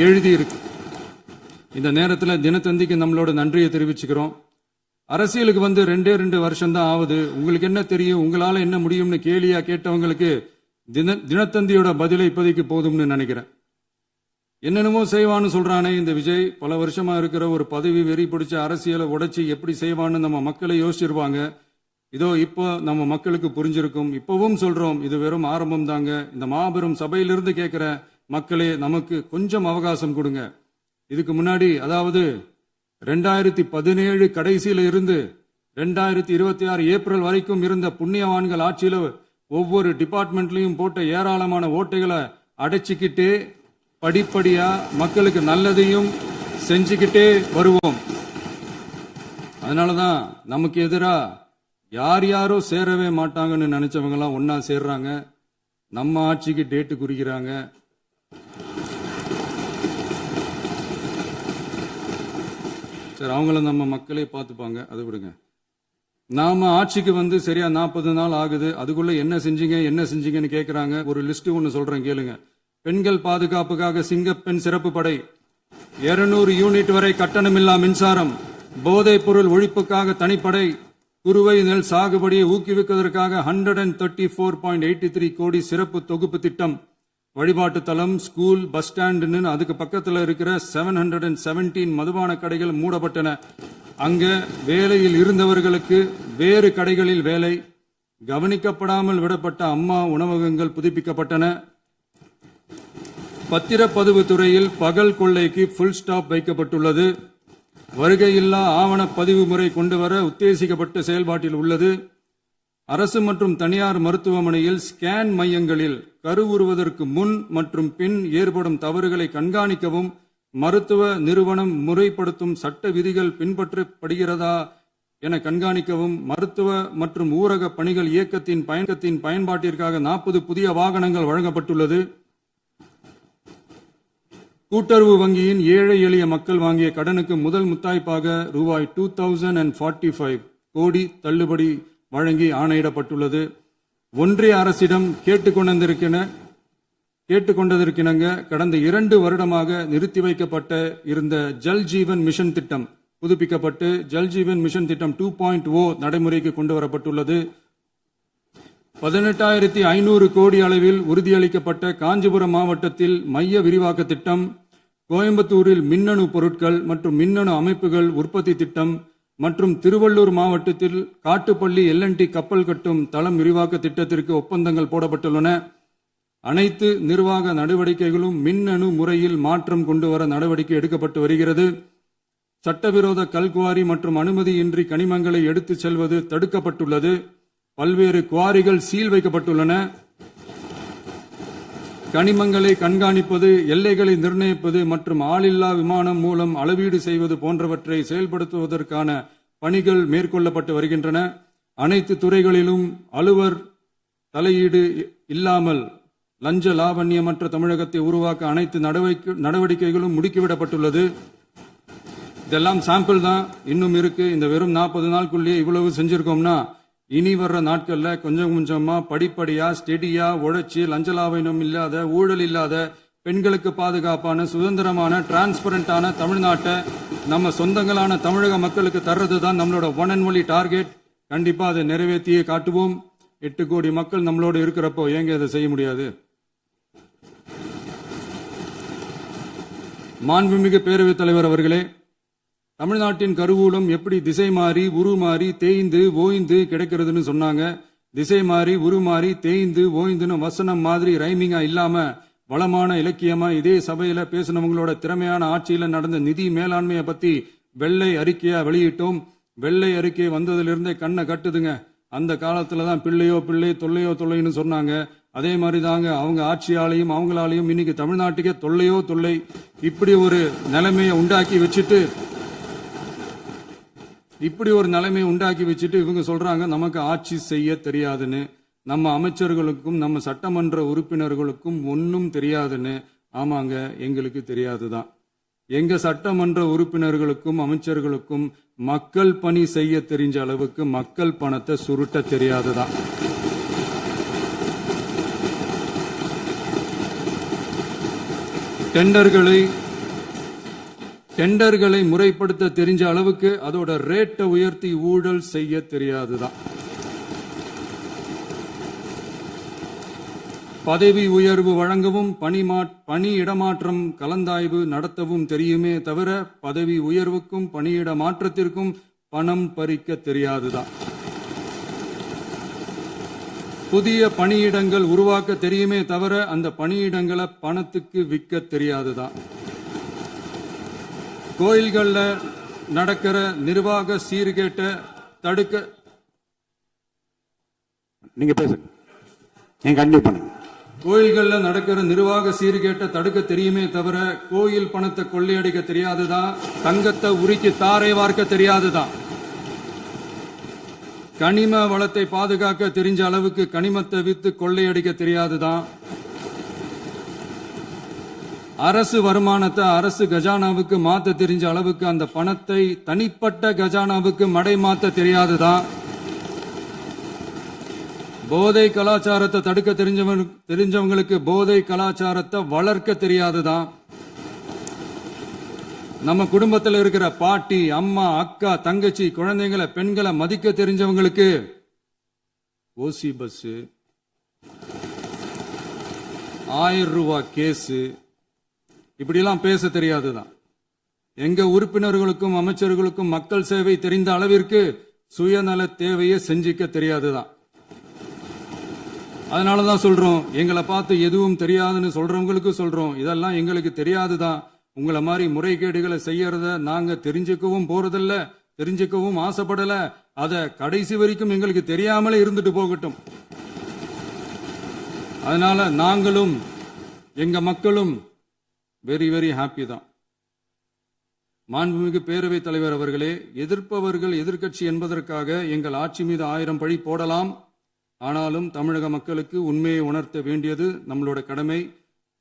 எழுதியிருக்கு. இந்த நேரத்தில் தினத்தந்திக்கு நம்மளோட நன்றியை தெரிவிச்சுக்கிறோம். அரசியலுக்கு வந்து 2 வருஷம் தான் ஆகுது. உங்களுக்கு என்ன தெரியும், உங்களால என்ன முடியும்னு கேலியா கேட்டவங்களுக்கு தினத்தந்தியோட பதிலை இப்போதைக்கு போதும்னு நினைக்கிறேன். என்னென்னமோ செய்வான்னு சொல்றானே இந்த விஜய், பல வருஷமா இருக்கிற ஒரு பதவி வெறி பிடிச்ச அரசியலை உடைச்சி எப்படி செய்வான்னு நம்ம மக்களை யோசிச்சிருவாங்க. இதோ இப்போ நம்ம மக்களுக்கு புரிஞ்சிருக்கும். இப்பவும் சொல்றோம், இது வெறும் ஆரம்பம் தாங்க. இந்த மாபெரும் சபையிலிருந்து கேட்கிற மக்களே, நமக்கு கொஞ்சம் அவகாசம் கொடுங்க. இதுக்கு முன்னாடி, அதாவது 2017 கடைசியில இருந்து 2026 ஏப்ரல் வரைக்கும் இருந்த புண்ணியவான்கள் ஆட்சியில ஒவ்வொரு டிபார்ட்மெண்ட்லயும் போட்ட ஏராளமான ஓட்டைகளை அடைச்சிக்கிட்டே படிப்படியா மக்களுக்கு நல்லதையும் செஞ்சுக்கிட்டே வருவோம். அதனாலதான் நமக்கு எதிரா யார் யாரோ சேரவே மாட்டாங்கன்னு நினைச்சவங்க எல்லாம் ஒன்னா சேர்றாங்க. நம்ம ஆட்சிக்கு டேட்டு குறிக்கிறாங்க. சரி, அவங்கள நம்ம மக்களே பார்த்துப்பாங்க, அதை விடுங்க. நாம ஆட்சிக்கு வந்து சரியா 40 நாள் ஆகுது. அதுக்குள்ள என்ன செஞ்சீங்கன்னு கேட்கிறாங்க. ஒரு லிஸ்ட் ஒன்னு சொல்றேன் கேளுங்க. பெண்கள் பாதுகாப்புக்காக சிங்கப்பெண் சிறப்பு படை, 200 யூனிட் வரை கட்டணமில்லா மின்சாரம், போதைப் பொருள் ஒழிப்புக்காக தனிப்படை, குறுவை நெல் சாகுபடியை ஊக்குவிப்பதற்காக 134.83 கோடி சிறப்பு தொகுப்பு திட்டம், வழிபாட்டு தலம், ஸ்கூல், பஸ் ஸ்டாண்டுன்னு அதுக்கு பக்கத்தில் இருக்கிற 717 மதுபான கடைகள் மூடப்பட்டன. அங்க வேலையில் இருந்தவர்களுக்கு வேறு கடைகளில் வேலை, கவனிக்கப்படாமல் விடப்பட்ட அம்மா உணவகங்கள் புதுப்பிக்கப்பட்டன. பத்திரப்பதிவு துறையில் பகல் கொள்ளைக்கு புல் ஸ்டாப் வைக்கப்பட்டுள்ளது. வருகையில்லா ஆவண பதிவு முறை கொண்டுவர உத்தேசிக்கப்பட்ட செயல்பாட்டில் உள்ளது. அரசு மற்றும் தனியார் மருத்துவமனையில் ஸ்கேன் மையங்களில் கருவுறுவதற்கு முன் மற்றும் பின் ஏற்படும் தவறுகளை கண்காணிக்கவும், மருத்துவ நிறுவனம் முறைப்படுத்தும் சட்ட விதிகள் பின்பற்றப்படுகிறதா என கண்காணிக்கவும், மருத்துவ மற்றும் ஊரக பணிகள் இயக்கத்தின் பயன்பாட்டிற்காக 40 புதிய வாகனங்கள் வழங்கப்பட்டுள்ளது. கூட்டுறவு வங்கியின் ஏழை எளிய மக்கள் வாங்கிய கடனுக்கு முதல் முத்தாய்ப்பாக ரூபாய் 2045 கோடி தள்ளுபடி வழங்கி ஆணையிடப்பட்டுள்ளது. ஒன்றிய அரசிடம் கேட்டுக்கொண்டதற்கிணங்க கடந்த 2 வருடமாக நிறுத்தி வைக்கப்பட்ட இருந்த ஜல் ஜீவன் மிஷன் திட்டம் புதுப்பிக்கப்பட்டு ஜல் ஜீவன் மிஷன் திட்டம் 2.0 நடைமுறைக்கு கொண்டு வரப்பட்டுள்ளது. 18,500 கோடி அளவில் உறுதியளிக்கப்பட்ட காஞ்சிபுரம் மாவட்டத்தில் மைய விரிவாக்க திட்டம், கோயம்புத்தூரில் மின்னணு பொருட்கள் மற்றும் மின்னணு அமைப்புகள் உற்பத்தி திட்டம் மற்றும் திருவள்ளூர் மாவட்டத்தில் காட்டுப்பள்ளி LNT கப்பல் கட்டும் தளம் விரிவாக்க திட்டத்திற்கு ஒப்பந்தங்கள் போடப்பட்டுள்ளன. அனைத்து நிர்வாக நடவடிக்கைகளும் மின்னணு முறையில் மாற்றம் கொண்டு வர நடவடிக்கை எடுக்கப்பட்டு வருகிறது. சட்டவிரோத கல்குவாரி மற்றும் அனுமதியின்றி கனிமங்களை எடுத்துச் செல்வது தடுக்கப்பட்டுள்ளது. பல்வேறு குவாரிகள் சீல் வைக்கப்பட்டுள்ளன. கனிமங்களை கண்காணிப்பது, எல்லைகளை நிர்ணயிப்பது மற்றும் ஆளில்லா விமானம் மூலம் அளவீடு செய்வது போன்றவற்றை செயல்படுத்துவதற்கான பணிகள் மேற்கொள்ளப்பட்டு வருகின்றன. அனைத்து துறைகளிலும் அலுவலர் தலையீடு இல்லாமல் லஞ்ச லாவண்யமற்ற தமிழகத்தை உருவாக்க அனைத்து நடவடிக்கைகளும் முடுக்கிவிடப்பட்டுள்ளது. இதெல்லாம் சாம்பிள் தான், இன்னும் இருக்கு. இந்த வெறும் 40 நாளுக்குள்ளேயே இவ்வளவு செஞ்சிருக்கோம்னா இனி வர்ற நாட்கள்ல கொஞ்சம் கொஞ்சமா படிப்படியா ஸ்டெடியா உழைச்சி லஞ்சலாவணம் இல்லாத ஊழல் இல்லாத பெண்களுக்கு பாதுகாப்பான சுதந்திரமான டிரான்ஸ்பரண்டான தமிழ்நாட்டை நம்ம சொந்தங்களான தமிழக மக்களுக்கு தர்றது தான் நம்மளோட ஒன் அண்ட் ஒன்லி டார்கெட். கண்டிப்பா அதை நிறைவேற்றியே காட்டுவோம். 8 கோடி மக்கள் நம்மளோட இருக்கிறப்போ ஏங்க அதை செய்ய முடியாது? மாண்புமிகு பேரவைத் தலைவர் அவர்களே, தமிழ்நாட்டின் கருவூலம் எப்படி திசை மாறி உருமாறி தேய்ந்து ஓய்ந்து கிடைக்கிறதுன்னு சொன்னாங்க. திசை மாறி உருமாறி தேய்ந்து ஓய்ந்துன்னு வசனம் மாதிரி ரைமிங்கா இல்லாம வளமான இலக்கியமா இதே சபையில பேசினவங்களோட திறமையான ஆட்சியில நடந்த நிதி மேலாண்மையை பத்தி வெள்ளை அறிக்கையா வெளியிட்டோம். வெள்ளை அறிக்கை வந்ததிலிருந்தே கண்ணை கட்டுதுங்க. அந்த காலத்துல தான் பிள்ளையோ பிள்ளை தொல்லையோ தொல்லைன்னு சொன்னாங்க. அதே மாதிரி தாங்க அவங்க ஆட்சியாலையும் அவங்களாலையும் இன்னைக்கு தமிழ்நாட்டுக்கே தொல்லையோ தொல்லை. இப்படி ஒரு நிலைமையை உண்டாக்கி வச்சுட்டு இவங்க சொல்றாங்க நமக்கு ஆட்சி செய்ய தெரியாதுன்னு. நம்ம அமைச்சர்களுக்கும் நம்ம சட்டமன்ற உறுப்பினர்களுக்கும் ஒன்னும் தெரியாதுன்னு. ஆமாங்க, எங்களுக்கு தெரியாதுதான். எங்க சட்டமன்ற உறுப்பினர்களுக்கும் அமைச்சர்களுக்கும் மக்கள் பணி செய்ய தெரிஞ்ச அளவுக்கு மக்கள் பணத்தை சுருட்ட தெரியாதுதான். டெண்டர்களை முறைப்படுத்த தெரிஞ்ச அளவுக்கு அதோட ரேட்டை உயர்த்தி ஊழல் செய்ய தெரியாதுதான். பதவி உயர்வு வழங்கவும் பணி இடமாற்றம் கலந்தாய்வு நடத்தவும் தெரியுமே தவிர பதவி உயர்வுக்கும் பணியிட மாற்றத்திற்கும் பணம் பறிக்க தெரியாதுதான். புதிய பணியிடங்கள் உருவாக்க தெரியுமே தவிர அந்த பணியிடங்களை பணத்துக்கு விற்க தெரியாதுதான். கோயில்கள்ல நடக்கிற நிர்வாக சீர்கேட்டை தடுக்க நீங்க பேசுங்க, நீங்க கண்டிப்பா பண்ணுங்க. கோயில்கள்ல நடக்கிற நிர்வாக சீர்கேட்டை தடுக்க தெரியுமே தவிர கோயில் பணத்தை கொள்ளையடிக்க தெரியாதுதான். தங்கத்தை உருக்கி தாரை வார்க்க தெரியாதுதான். கனிம வளத்தை பாதுகாக்க தெரிஞ்ச அளவுக்கு கனிமத்தை வித்து கொள்ளையடிக்க தெரியாதுதான். அரசு வருமானத்தை அரசு கஜானாவுக்கு மாத்த தெரிஞ்ச அளவுக்கு அந்த பணத்தை தனிப்பட்ட கஜானாவுக்கு மடை மாத்த தெரியாதுதான். போதை கலாச்சாரத்தை தடுக்க தெரிஞ்சவங்களுக்கு போதை கலாச்சாரத்தை வளர்க்க தெரியாதுதான். நம்ம குடும்பத்தில் இருக்கிற பாட்டி அம்மா அக்கா தங்கச்சி குழந்தைங்களை பெண்களை மதிக்க தெரிஞ்சவங்களுக்கு ஓசி பஸ் 1000 ரூபாய் கேஸ் இப்படிலாம் பேச தெரியாதுதான். எங்க உறுப்பினர்களுக்கும் அமைச்சர்களுக்கும் மக்கள் சேவை தெரிந்த அளவிற்கு சுயநல தேவையை செஞ்சிக்க தெரியாதுதான். அதனாலதான் சொல்றோம், எங்களை பார்த்து எதுவும் தெரியாதுன்னு சொல்றவங்களுக்கு சொல்றோம், இதெல்லாம் எங்களுக்கு தெரியாதுதான். உங்களை மாதிரி முறைகேடுகளை செய்யறத நாங்க தெரிஞ்சுக்கவும் போறதில்ல, தெரிஞ்சுக்கவும் ஆசைப்படல. அத கடைசி வரைக்கும் எங்களுக்கு தெரியாமலே இருந்துட்டு போகட்டும். அதனால நாங்களும் எங்க மக்களும் வெரி வெரி ஹாப்பி தான். மாண்புமிகு பேரவைத் தலைவர் அவர்களே, எதிர்ப்பவர்கள் எதிர்க்கட்சி என்பதற்காக எங்கள் ஆட்சி மீது 1000 பழி போடலாம். ஆனாலும் தமிழக மக்களுக்கு உண்மையை உணர்த்த வேண்டியது நம்மளோட கடமை.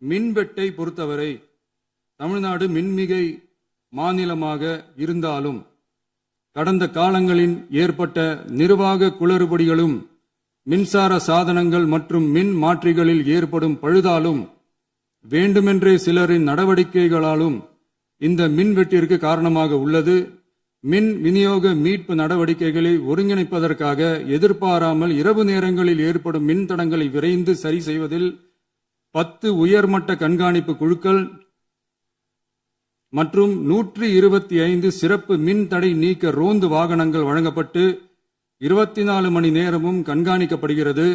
மின்வெட்டை பொறுத்தவரை தமிழ்நாடு மின்மிகை மாநிலமாக இருந்தாலும் கடந்த காலங்களில் ஏற்பட்ட நிர்வாக குளறுபடிகளும் மின்சார சாதனங்கள் மற்றும் மின் மாற்றிகளில் ஏற்படும் பழுதாலும் வேண்டுமென்றே சிலரின் நடவடிக்கைகளாலும் இந்த மின்வெட்டிற்கு காரணமாக உள்ளது. மின் விநியோக மீட்பு நடவடிக்கைகளை ஒருங்கிணைப்பதற்காக எதிர்பாராமல் இரவு நேரங்களில் ஏற்படும் மின் தடங்களை விரைந்து சரி செய்வதில் 10 உயர்மட்ட கண்காணிப்பு குழுக்கள் மற்றும் 125 சிறப்பு மின் தடை நீக்க ரோந்து வாகனங்கள் வழங்கப்பட்டு 24 மணி நேரமும் கண்காணிக்கப்படுகிறது.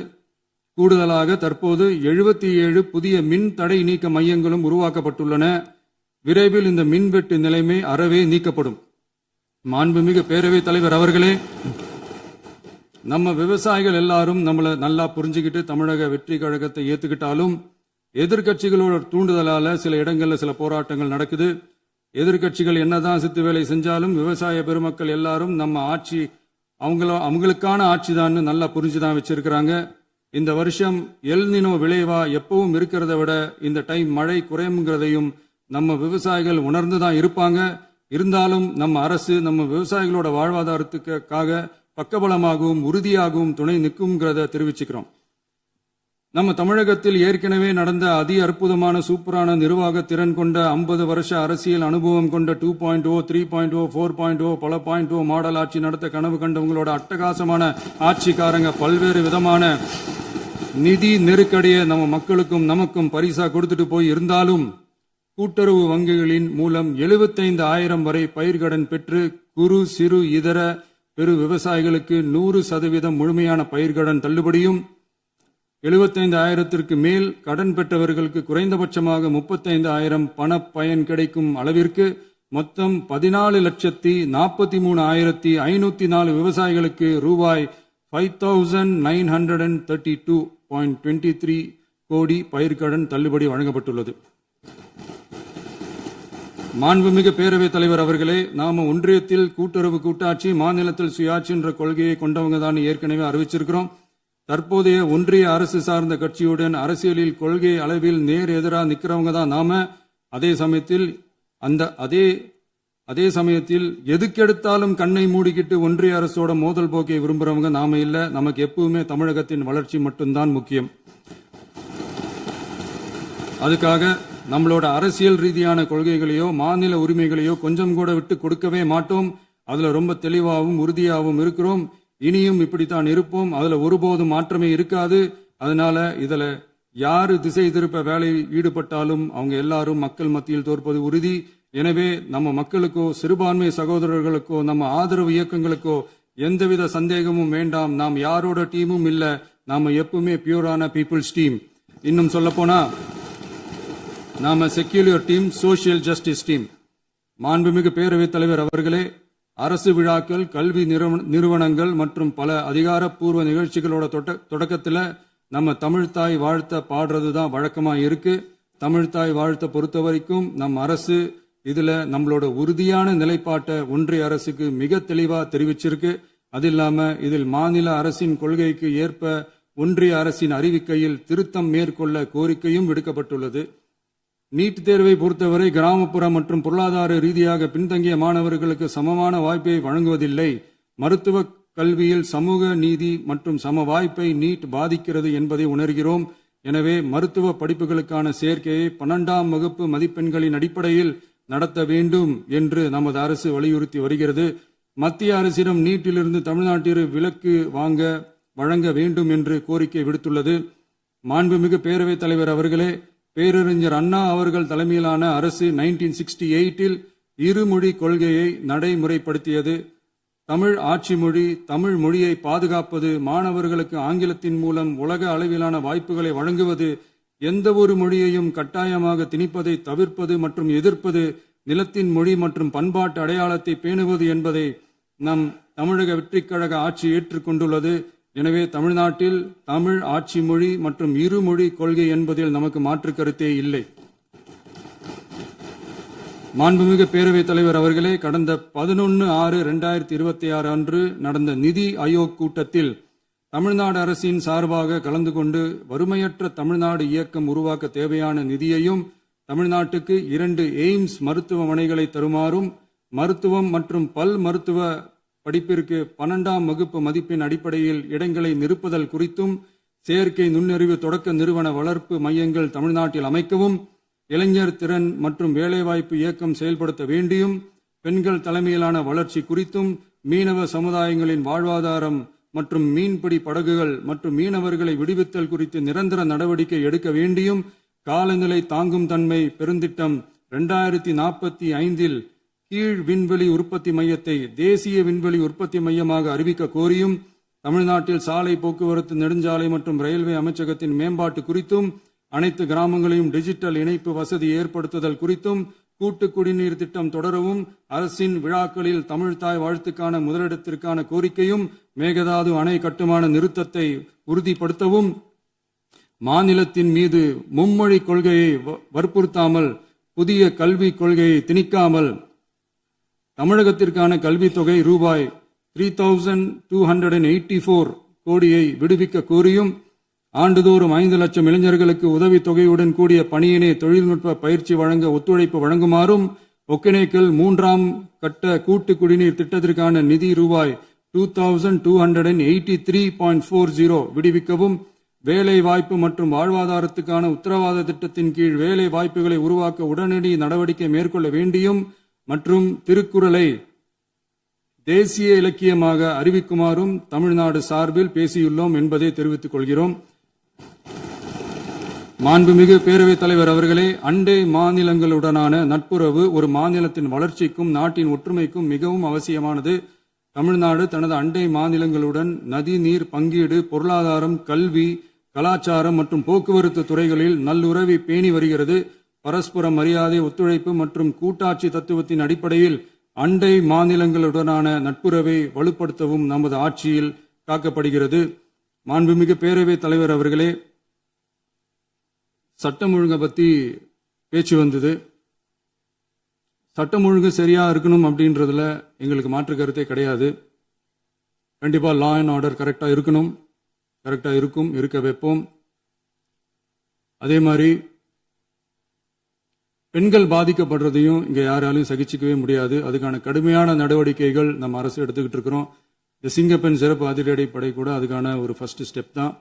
கூடுதலாக தற்போது 77 புதிய மின் தடை நீக்க மையங்களும் உருவாக்கப்பட்டுள்ளன. விரைவில் இந்த மின்வெட்டு நிலைமை அறவே நீக்கப்படும். மாண்புமிகு பேரவைத் தலைவர் அவர்களே, நம்ம விவசாயிகள் எல்லாரும் நம்மளை நல்லா புரிஞ்சுக்கிட்டு தமிழக வெற்றி கழகத்தை ஏத்துக்கிட்டாலும் எதிர்கட்சிகளோட தூண்டுதலால சில இடங்கள்ல சில போராட்டங்கள் நடக்குது. எதிர்கட்சிகள் என்னதான் சித்து வேலை செஞ்சாலும் விவசாய பெருமக்கள் எல்லாரும் நம்ம ஆட்சி அவங்களுக்கான ஆட்சி தான் நல்லா புரிஞ்சுதான் வச்சிருக்கிறாங்க. இந்த வருஷம் எல்னினோ விளைவா எப்பவும் இருக்கிறத விட இந்த டைம் மழை குறையுங்கிறதையும் நம்ம விவசாயிகள் உணர்ந்துதான் இருப்பாங்க. இருந்தாலும் நம்ம அரசு நம்ம விவசாயிகளோட வாழ்வாதாரத்துக்காக பக்கபலமாகவும் உறுதியாகவும் துணை நிற்கும்ங்கிறத தெரிவிச்சுக்கிறோம். நம்ம தமிழகத்தில் ஏற்கனவே நடந்த அதி அற்புதமான சூப்பரான நிர்வாக திறன் கொண்ட 50 வருஷ அரசியல் அனுபவம் கொண்ட 2.0, 3.0, 4.0 பல 0.0 மாடல் ஆட்சி நடத்த கனவு கண்டவங்களோட அட்டகாசமான ஆட்சிக்காரங்க பல்வேறு விதமான நிதி நெருக்கடியை நம்ம மக்களுக்கும் நமக்கும் பரிசா கொடுத்துட்டு போய் இருந்தாலும் கூட்டுறவு வங்கிகளின் மூலம் 75,000 வரை பயிர்கடன் பெற்று குறு சிறு இதர பெரு விவசாயிகளுக்கு 100% முழுமையான பயிர்கடன் தள்ளுபடியும், 75,000க்கு மேல் கடன் பெற்றவர்களுக்கு குறைந்தபட்சமாக 35,000 பண பயன் கிடைக்கும் அளவிற்கு மொத்தம் 14,43,504 விவசாயிகளுக்கு ரூபாய் 5,932.23 கோடி பயிர்கடன் தள்ளுபடி வழங்கப்பட்டுள்ளது. மாண்புமிகு பேரவைத் தலைவர் அவர்களே, நாம ஒன்றியத்தில் கூட்டுறவு கூட்டாட்சி, மாநிலத்தில் சுயாட்சி என்ற கொள்கையை கொண்டவங்க தான் ஏற்கனவே அறிவிச்சிருக்கிறோம். தற்போதைய ஒன்றிய அரசு சார்ந்த கட்சியுடன் அரசியலில் கொள்கை அளவில் நேர் எதிராக நிக்கிறவங்க தான் நாம. அதே சமயத்தில் எதுக்கெடுத்தாலும் கண்ணை மூடிக்கிட்டு ஒன்றிய அரசோட மோதல் போக்கை விரும்புறவங்க நாம இல்ல. நமக்கு எப்பவுமே தமிழகத்தின் வளர்ச்சி மட்டும்தான் முக்கியம். அதுக்காக நம்மளோட அரசியல் ரீதியான கொள்கைகளையோ மாநில உரிமைகளையோ கொஞ்சம் கூட விட்டு கொடுக்கவே மாட்டோம். அதுல ரொம்ப தெளிவாகவும் உறுதியாகவும் இருக்கிறோம். இனியும் இப்படித்தான் இருப்போம். அதுல ஒருபோதும் மாற்றமே இருக்காது. அதனால இதுல யாரு திசை திருப்ப வேலையில் ஈடுபட்டாலும் அவங்க எல்லாரும் மக்கள் மத்தியில் தோற்பது உறுதி. எனவே நம்ம மக்களுக்கோ சிறுபான்மை சகோதரர்களுக்கோ நம்ம ஆதரவு இயக்கங்களுக்கோ எந்தவித சந்தேகமும் வேண்டாம். நாம் யாரோட டீமும் இல்ல. நாம எப்பவுமே பியூரான பீப்புள்ஸ் டீம். இன்னும் சொல்ல போனா நாம secular team, social justice team. மாண்புமிகு பேரவைத் தலைவர் அவர்களே, அரசு விழாக்கள், கல்வி நிறுவனங்கள் மற்றும் பல அதிகாரப்பூர்வ நிகழ்ச்சிகளோட தொடக்கத்தில் நம்ம தமிழ்தாய் வாழ்த்த பாடுறது தான் வழக்கமா இருக்கு. தமிழ்தாய் வாழ்த்த பொறுத்த வரைக்கும் நம் அரசு இதுல நம்மளோட உறுதியான நிலைப்பாட்டை ஒன்றிய அரசுக்கு மிக தெளிவா தெரிவிச்சிருக்கு. அது இல்லாம இதில் மாநில அரசின் கொள்கைக்கு ஏற்ப ஒன்றிய அரசின் அறிவிக்கையில் திருத்தம் மேற்கொள்ள கோரிக்கையும் விடுக்கப்பட்டுள்ளது. நீட் தேர்வை பொறுத்தவரை கிராமப்புற மற்றும் பொருளாதார ரீதியாக பின்தங்கிய மாணவர்களுக்கு சமமான வாய்ப்பை வழங்குவதில்லை. மருத்துவ கல்வியில் சமூக நீதி மற்றும் சம வாய்ப்பை நீட் பாதிக்கிறது என்பதை உணர்கிறோம். எனவே மருத்துவ படிப்புகளுக்கான சேர்க்கையை 12ஆம் வகுப்பு மதிப்பெண்களின் அடிப்படையில் நடத்த வேண்டும் என்று நமது அரசு வலியுறுத்தி வருகிறது. மத்திய அரசிடம் நீட்டிலிருந்து தமிழ்நாட்டிற்கு விலக்கு வழங்க வேண்டும் என்று கோரிக்கை விடுத்துள்ளது. மாண்புமிகு பேரவைத் தலைவர் அவர்களே, பேரறிஞர் அண்ணா அவர்கள் தலைமையிலான அரசு 1968 இருமொழி கொள்கையை நடைமுறைப்படுத்தியது. தமிழ் ஆட்சி மொழி, தமிழ் மொழியை பாதுகாப்பது, மாணவர்களுக்கு ஆங்கிலத்தின் மூலம் உலக அளவிலான வாய்ப்புகளை வழங்குவது, எந்த ஒரு மொழியையும் கட்டாயமாக திணிப்பதை தவிர்ப்பது மற்றும் எதிர்ப்பது, நிலத்தின் மொழி மற்றும் பண்பாட்டு அடையாளத்தை பேணுவது என்பதை நம் தமிழக வெற்றிக் கழக ஆட்சி ஏற்றுக்கொண்டுள்ளது. எனவே தமிழ்நாட்டில் தமிழ் ஆட்சி மொழி மற்றும் இருமொழி கொள்கை என்பதில் நமக்கு மாற்று கருத்தே இல்லை. மாண்புமிகு பேரவைத் தலைவர் அவர்களே, கடந்த 11/6/2026 அன்று நடந்த நிதி ஆயோக் கூட்டத்தில் தமிழ்நாடு அரசின் சார்பாக கலந்து கொண்டு வறுமையற்ற தமிழ்நாடு இயக்கம் உருவாக்க தேவையான நிதியையும், தமிழ்நாட்டுக்கு 2 எய்ம்ஸ் மருத்துவமனைகளை தருமாறும், மருத்துவம் மற்றும் பல் மருத்துவ படிப்பிற்கு 12ஆம் வகுப்பு மதிப்பெண் அடிப்படையில் இடங்களை நிரப்புதல் குறித்தும், செயற்கை நுண்ணறிவு தொடக்க நிறுவன வளர்ப்பு மையங்கள் தமிழ்நாட்டில் அமைக்கவும், இளைஞர் திறன் மற்றும் வேலைவாய்ப்பு இயக்கம் செயல்படுத்த வேண்டியும், பெண்கள் தலைமையிலான வளர்ச்சி குறித்தும், மீனவ சமுதாயங்களின் வாழ்வாதாரம் மற்றும் மீன்பிடி படகுகள் மற்றும் மீனவர்களை விடுவித்தல் குறித்து நிரந்தர நடவடிக்கை எடுக்க வேண்டியும், காலநிலை தாங்கும் தன்மை பெருந்திட்டம் 2045 கீழ் விண்வெளி உற்பத்தி மையத்தை தேசிய விண்வெளி உற்பத்தி மையமாக அறிவிக்க கோரியும், தமிழ்நாட்டில் சாலை போக்குவரத்து, நெடுஞ்சாலை மற்றும் ரயில்வே அமைச்சகத்தின் மேம்பாட்டு குறித்தும், அனைத்து கிராமங்களையும் டிஜிட்டல் இணைப்பு வசதி ஏற்படுத்துதல் குறித்தும், கூட்டு குடிநீர் திட்டம் தொடரவும், அரசின் விழாக்களில் தமிழ்தாய் வாழ்த்துக்கான முதலிடத்திற்கான கோரிக்கையும், மேகதாது அணை கட்டுமான நிறுத்தத்தை உறுதிப்படுத்தவும், மாநிலத்தின் மீது மும்மொழி கொள்கையை வற்புறுத்தாமல் புதிய கல்விக் கொள்கையை திணிக்காமல் தமிழகத்திற்கான கல்வித் தொகை ரூபாய் 3,284 கோடியை விடுவிக்க கோரியும், ஆண்டுதோறும் 5 லட்சம் இளைஞர்களுக்கு உதவித் தொகையுடன் கூடிய பணியினை தொழில்நுட்ப பயிற்சி வழங்க ஒத்துழைப்பு வழங்குமாறும், ஒகேனக்கல் 3ஆம் கட்ட கூட்டு குடிநீர் திட்டத்திற்கான நிதி ரூபாய் 2283.40 விடுவிக்கவும், வேலை வாய்ப்பு மற்றும் வாழ்வாதாரத்துக்கான உத்தரவாத திட்டத்தின் கீழ் வேலை வாய்ப்புகளை உருவாக்க உடனடி நடவடிக்கை மேற்கொள்ள வேண்டியும் மற்றும் திருக்குறளை தேசிய இலக்கியமாக அறிவிக்குமாறும் தமிழ்நாடு சார்பில் பேசியுள்ளோம் என்பதை தெரிவித்துக் கொள்கிறோம். மாண்புமிகு பேரவைத் தலைவர் அவர்களே, அண்டை மாநிலங்களுடனான நட்புறவு ஒரு மாநிலத்தின் வளர்ச்சிக்கும் நாட்டின் ஒற்றுமைக்கும் மிகவும் அவசியமானது. தமிழ்நாடு தனது அண்டை மாநிலங்களுடன் நதி நீர் பங்கீடு, பொருளாதாரம், கல்வி, கலாச்சாரம் மற்றும் போக்குவரத்து துறைகளில் நல்லுறவை பேணி வருகிறது. பரஸ்பர மரியாதை, ஒத்துழைப்பு மற்றும் கூட்டாட்சி தத்துவத்தின் அடிப்படையில் அண்டை மாநிலங்களுடனான நட்புறவை வலுப்படுத்தவும் நமது ஆட்சியில் காக்கப்படுகிறது. மாண்புமிகு பேரவைத் தலைவர் அவர்களே, சட்டம் ஒழுங்கை பத்தி பேச்சு வந்தது. சட்டம் ஒழுங்கு சரியா இருக்கணும் அப்படின்றதுல எங்களுக்கு மாற்று கருத்தே கிடையாது. கண்டிப்பா லா அண்ட் ஆர்டர் கரெக்டா இருக்கணும், கரெக்டா இருக்கும், இருக்க வைப்போம். அதே மாதிரி பெண்கள் பாதிக்கப்படுறதையும் இங்க யாராலையும் சகிச்சுக்கவே முடியாது. அதுக்கான கடுமையான நடவடிக்கைகள் நம்ம அரசு எடுத்துக்கிட்டு இருக்கிறோம். இந்த சிங்கப்பெண் சிறப்பு அதிரடிப்படை கூட அதுக்கான ஒரு ஃபர்ஸ்ட் ஸ்டெப் தான்.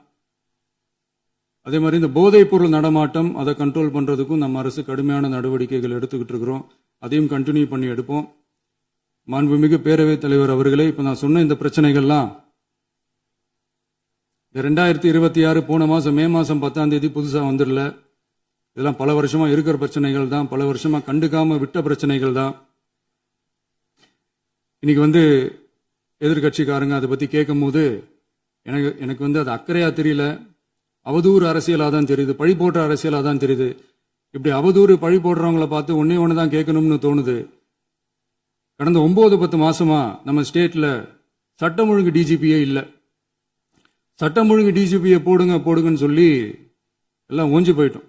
அதே மாதிரி இந்த போதைப் பொருள் நடமாட்டம் அதை கண்ட்ரோல் பண்றதுக்கும் நம்ம அரசு கடுமையான நடவடிக்கைகள் எடுத்துக்கிட்டு இருக்கிறோம். அதையும் கண்டினியூ பண்ணி எடுப்போம். மாண்புமிகு பேரவைத் தலைவர் அவர்களே, இப்ப நான் சொன்ன இந்த பிரச்சனைகள்லாம் இந்த 2026 போன மாசம் மே மாசம் 10ஆம் தேதி புதுசா வந்துடல. இதெல்லாம் பல வருஷமா இருக்கிற பிரச்சனைகள் தான், பல வருஷமா கண்டுக்காம விட்ட பிரச்சனைகள் தான். இன்னைக்கு எதிர்கட்சிக்காரங்க அதை பத்தி கேட்கும் போது எனக்கு அது அக்கறையா தெரியல, அவதூறு அரசியலா தான் தெரியுது, பழி போடுற அரசியலா தான் தெரியுது. இப்படி அவதூறு பழி போடுறவங்களை பார்த்து ஒன்னே ஒன்று தான் கேட்கணும்னு தோணுது. கடந்த 9-10 மாசமா நம்ம ஸ்டேட்ல சட்டம் ஒழுங்கு டிஜிபியே இல்லை. சட்டம் ஒழுங்கு டிஜிபியை போடுங்கன்னு சொல்லி எல்லாம் ஓஞ்சி போயிட்டோம்.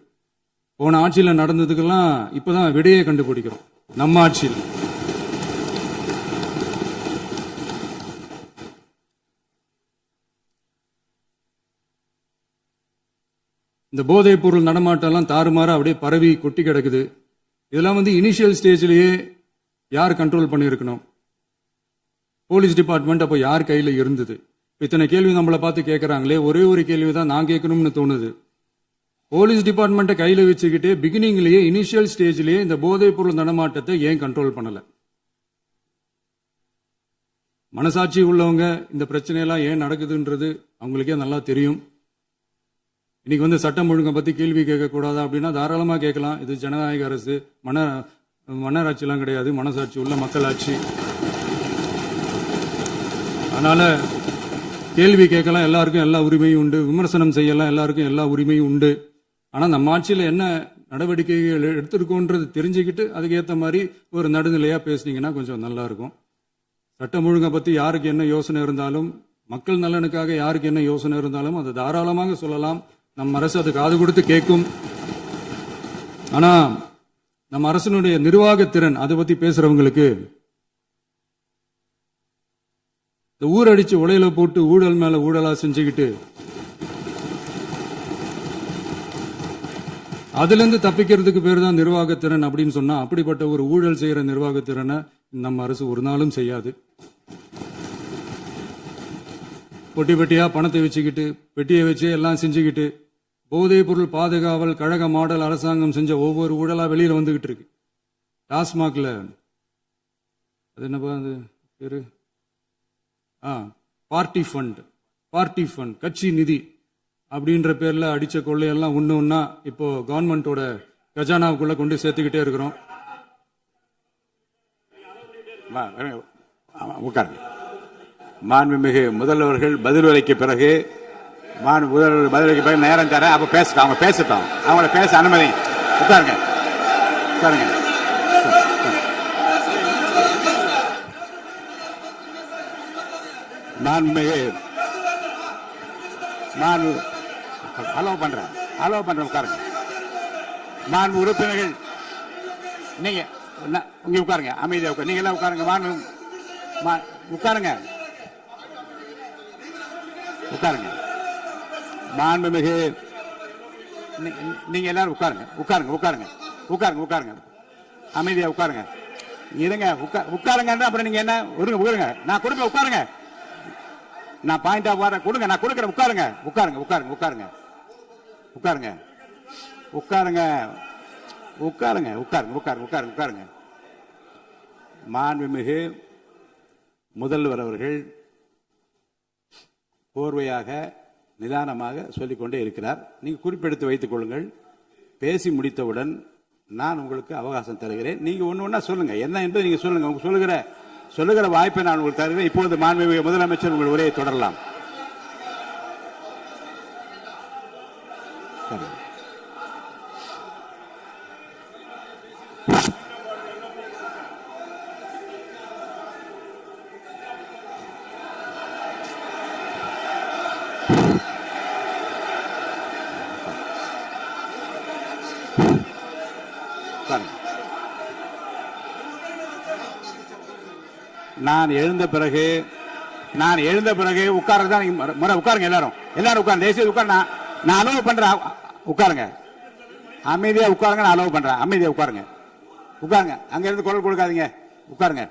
போன ஆட்சியில நடந்ததுக்கெல்லாம் இப்பதான் விடையே கண்டுபிடிக்கிறோம் நம்ம ஆட்சியில். இந்த போதைப் பொருள் நடமாட்டம் எல்லாம் தாறுமாறா அப்படியே பரவி கொட்டி கிடக்குது. இதெல்லாம் இனிஷியல் ஸ்டேஜ்லயே யார் கண்ட்ரோல் பண்ணியிருக்கணும்? போலீஸ் டிபார்ட்மெண்ட் அப்போ யார் கையில இருந்தது? இத்தனை கேள்வி நம்மளை பார்த்து கேட்கறாங்களே, ஒரே ஒரு கேள்வி தான் நான் கேட்கணும்னு தோணுது. போலீஸ் டிபார்ட்மெண்ட்டை கையில வச்சுக்கிட்டு பிகினிங்லயே இனிஷியல் ஸ்டேஜ்லயே இந்த போதைப் பொருள் நடமாட்டத்தை ஏன் கண்ட்ரோல் பண்ணல? மனசாட்சி உள்ளவங்க இந்த பிரச்சனையெல்லாம் ஏன் நடக்குதுன்றது அவங்களுக்கே நல்லா தெரியும். இன்னைக்கு சட்டம் ஒழுங்கை பத்தி கேள்வி கேட்கக்கூடாதா அப்படின்னா தாராளமா கேட்கலாம். இது ஜனநாயக அரசு, மன்னராட்சியெல்லாம் கிடையாது, மனசாட்சி உள்ள மக்களாட்சி. அதனால கேள்வி கேட்கலாம், எல்லாருக்கும் எல்லா உரிமையும் உண்டு. விமர்சனம் செய்யலாம், எல்லாருக்கும் எல்லா உரிமையும் உண்டு. ஆனா நம்ம ஆட்சியில என்ன நடவடிக்கைகள் எடுத்திருக்கோன்றது தெரிஞ்சுக்கிட்டு அதுக்கேற்ற மாதிரி ஒரு நடுநிலையா பேசுனீங்கன்னா கொஞ்சம் நல்லா இருக்கும். சட்டம் ஒழுங்கை பத்தி யாருக்கு என்ன யோசனை இருந்தாலும், மக்கள் நலனுக்காக யாருக்கு என்ன யோசனை இருந்தாலும் அதை தாராளமாக சொல்லலாம். நம்ம அரசு அது காது கொடுத்து கேட்கும். ஆனா நம்ம அரசினுடைய நிர்வாகத்திறன் அதை பத்தி பேசுறவங்களுக்கு இந்த ஊரடிச்சு உலையில போட்டு ஊழல் மேல ஊழலா செஞ்சுக்கிட்டு அதுல இருந்து தப்பிக்கிறதுக்கு பேர் தான் நிர்வாகத்திறன் அப்படின்னு சொன்னா, அப்படிப்பட்ட ஒரு ஊழல் செய்யற நிர்வாகத்திறனை நம்ம அரசு ஒரு நாளும் செய்யாது. பொட்டி பெட்டியா பணத்தை வச்சுக்கிட்டு, பெட்டியை வச்சு எல்லாம் செஞ்சுக்கிட்டு, போதைப் பொருள் பாதுகாவல் கழக மாடல் அரசாங்கம் செஞ்ச ஒவ்வொரு ஊழலா வெளியில வந்துகிட்டு இருக்கு. டாஸ்மாக்ல அது என்னப்பா அது பேரு, பார்ட்டி ஃபண்ட், கட்சி நிதி அப்படின்ற பேர்ல அடிச்ச கொள்ளையெல்லாம் ஒண்ணா இப்போ கவர்மெண்டோட கஜானாவுக்குள்ள கொண்டு சேர்த்துக்கிட்டே இருக்கிறோம். உட்காருங்க. மாண்புமிகு முதல்வர்கள் பதிலுரைக்கு பிறகு பதிலுரைக்கு பிறகு நேரம் தரேன். அப்ப பேசட்டும், அவங்க பேசட்டும், அவங்கள பேச அனுமதி. உட்காருங்க. மாண்புமிகு அலோவ் பண்றேன் உட்காருங்க. மாண்பு உறுப்பினர்கள் நீங்க இங்க உட்காருங்க, அமைதியா உட்காரு. நீங்க எல்லாம் உட்காருங்க. உட்காருங்க. மாண்புமிகு நீங்க எல்லாரும் உட்காருங்க. அமைதியா உட்காருங்க. இருங்க உட்காருங்க. அப்புறம் நீங்க என்ன உட்காருங்க, நான் கொடுப்பேன், உட்காருங்க. நான் பாயிண்ட் ஆஃப் வர கொடுங்க, நான் கொடுக்குறேன். உட்காருங்க உட்காருங்க உட்காருங்க உட்காருங்க உட்காருங்க உட்காருங்க உட்காருங்க உட்காருங்க உட்காருங்க உட்காருங்க உட்காருங்க. மாண்புமிகு முதல்வர் அவர்கள் கோர்வையாக நிதானமாக சொல்லிக்கொண்டே இருக்கிறார். நீங்க குறிப்பெடுத்து வைத்துக் கொள்ளுங்கள். பேசி முடித்தவுடன் நான் உங்களுக்கு அவகாசம் தருகிறேன். நீங்க ஒன்னு ஒன்னா சொல்லுங்க, என்ன என்று நீங்க சொல்லுங்க. உங்க சொல்லுகிற வாய்ப்பை நான் உங்களுக்கு தருகிறேன். இப்போது மாண்புமிகு முதலமைச்சர் உங்கள் உரையை தொடரலாம். நான் எழுந்த பிறகு உட்கார்றதா முறை. உட்காருங்க, எல்லாரும் உட்காருங்க. தேசிய உட்கார். நான் அலோவ் பண்றேன். உட்காருங்க, அமைதியா உட்காருங்க. நான் அலோவ் பண்றேன். அமைதியா உட்காருங்க. உட்காருங்க. அங்க இருந்து குரல் கொடுக்காதீங்க. உட்காருங்க.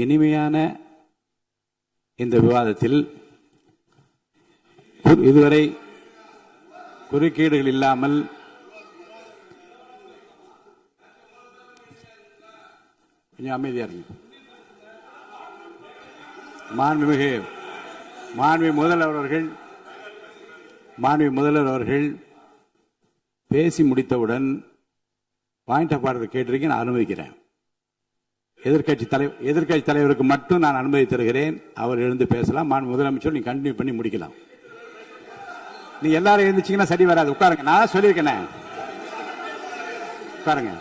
இனிமையான இந்த விவாதத்தில் இதுவரை குறுக்கீடுகள் இல்லாமல் கொஞ்சம் அமைதியா இருங்க. மாண்புமிகு முதல்வர் அவர்கள் பேசி முடித்தவுடன் பாயிண்ட் ஆஃப் ஆர்டர் கேட்டிருக்கேன், நான் அனுமதிக்கிறேன். எதிர்க்கட்சி தலைவருக்கு மட்டும் நான் அனுமதி தருகிறேன். அவர் எழுந்து பேசலாம். முதலமைச்சர் நீங்க கண்டினியூ பண்ணி முடிக்கலாம். நீ எல்லாரும் எழுந்துச்சீங்கன்னா சரி வராது. உட்காருங்க. நான் சொல்லியிருக்கேன். உட்காருங்க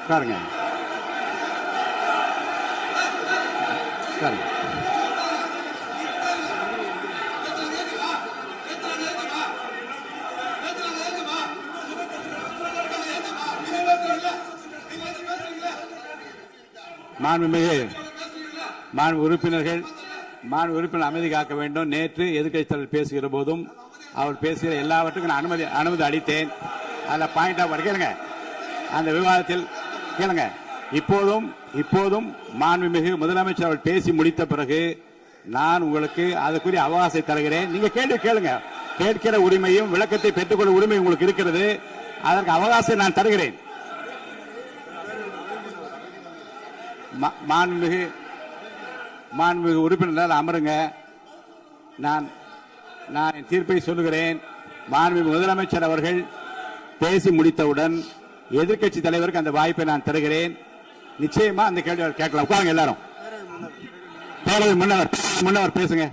உட்காருங்க உட்காருங்க. மாண்பு உறுப்பினர் அமைதி காக்க வேண்டும். நேற்று எதிர்க்கட்சி தலைவர் பேசுகிற போதும் அவர் பேசுகிற எல்லாவற்றுக்கும் நான் அனுமதி அளித்தேன். அதுல பாயிண்ட் ஆஃப் கேளுங்க. அந்த விவாதத்தில் கேளுங்க. இப்போதும் மாண்புமிகு முதலமைச்சர் அவர்கள் பேசி முடித்த பிறகு நான் உங்களுக்கு அதுக்குரிய அவகாசத்தை தருகிறேன். நீங்க கேள்வி கேளுங்க. கேட்கிற உரிமையும் விளக்கத்தை பெற்றுக்கொள்ள உரிமை உங்களுக்கு இருக்கிறது. அதற்கு அவகாசம் நான் தருகிறேன். மாண்புமிகு உறுப்பினர் அமருங்க. நான் என் தீர்ப்பை சொல்லுகிறேன். மாண்புமிகு முதலமைச்சர் அவர்கள் பேசி முடித்தவுடன் எதிர்க்கட்சி தலைவருக்கு அந்த வாய்ப்பை நான் தருகிறேன். நிச்சயமா அந்த கேள்வி கேட்கலாம். உட்காருங்க எல்லாரும். பேரவை முன்னவர் பேசுங்க.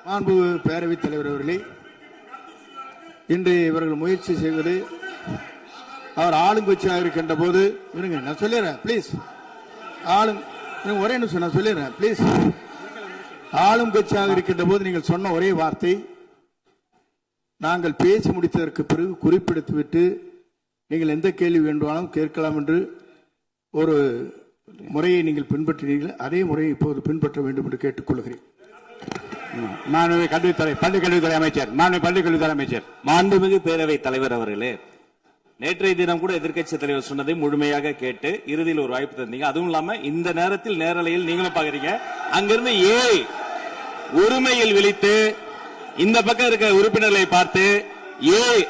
மாண்பு பேரவைத் தலைவர் அவர்களே, இன்று இவர்கள் முயற்சி செய்வது அவர் ஆளுங்கட்சியாக இருக்கின்ற போது இருங்க, நான் சொல்லிடுறேன் பிளீஸ். ஒரே நிமிஷம் நான் சொல்லிடுறேன் பிளீஸ். ஆளும் கட்சியாக இருக்கின்ற போது நீங்கள் சொன்ன ஒரே வார்த்தை, நாங்கள் பேசி முடித்ததற்கு பிறகு குறிப்பிடுத்துவிட்டு நீங்கள் எந்த கேள்வி வேண்டுமானாலும் கேட்கலாம் என்று ஒரு முறையை நீங்கள் பின்பற்றினீர்கள். அதே முறையை இப்போது பின்பற்ற வேண்டும் என்று கேட்டுக்கொள்கிறேன். பள்ளிக்கல்வித்துறை அமைச்சர். மாண்புமிகு பேரவைத் தலைவர் அவர்களே, நேற்றைய தினம் கூட எதிர்க்கட்சி தலைவர் சொன்னதை முழுமையாக கேட்டு இறுதியில் ஒரு வாய்ப்பு தந்தீங்க. அதுவும் இல்லாம இந்த நேரத்தில் நேரலையில் நீங்களும் பாக்குறீங்க. அங்கிருந்து உரிமையில் விழித்து இந்த பக்கம் இருக்க உறுப்பினர்களை பார்த்து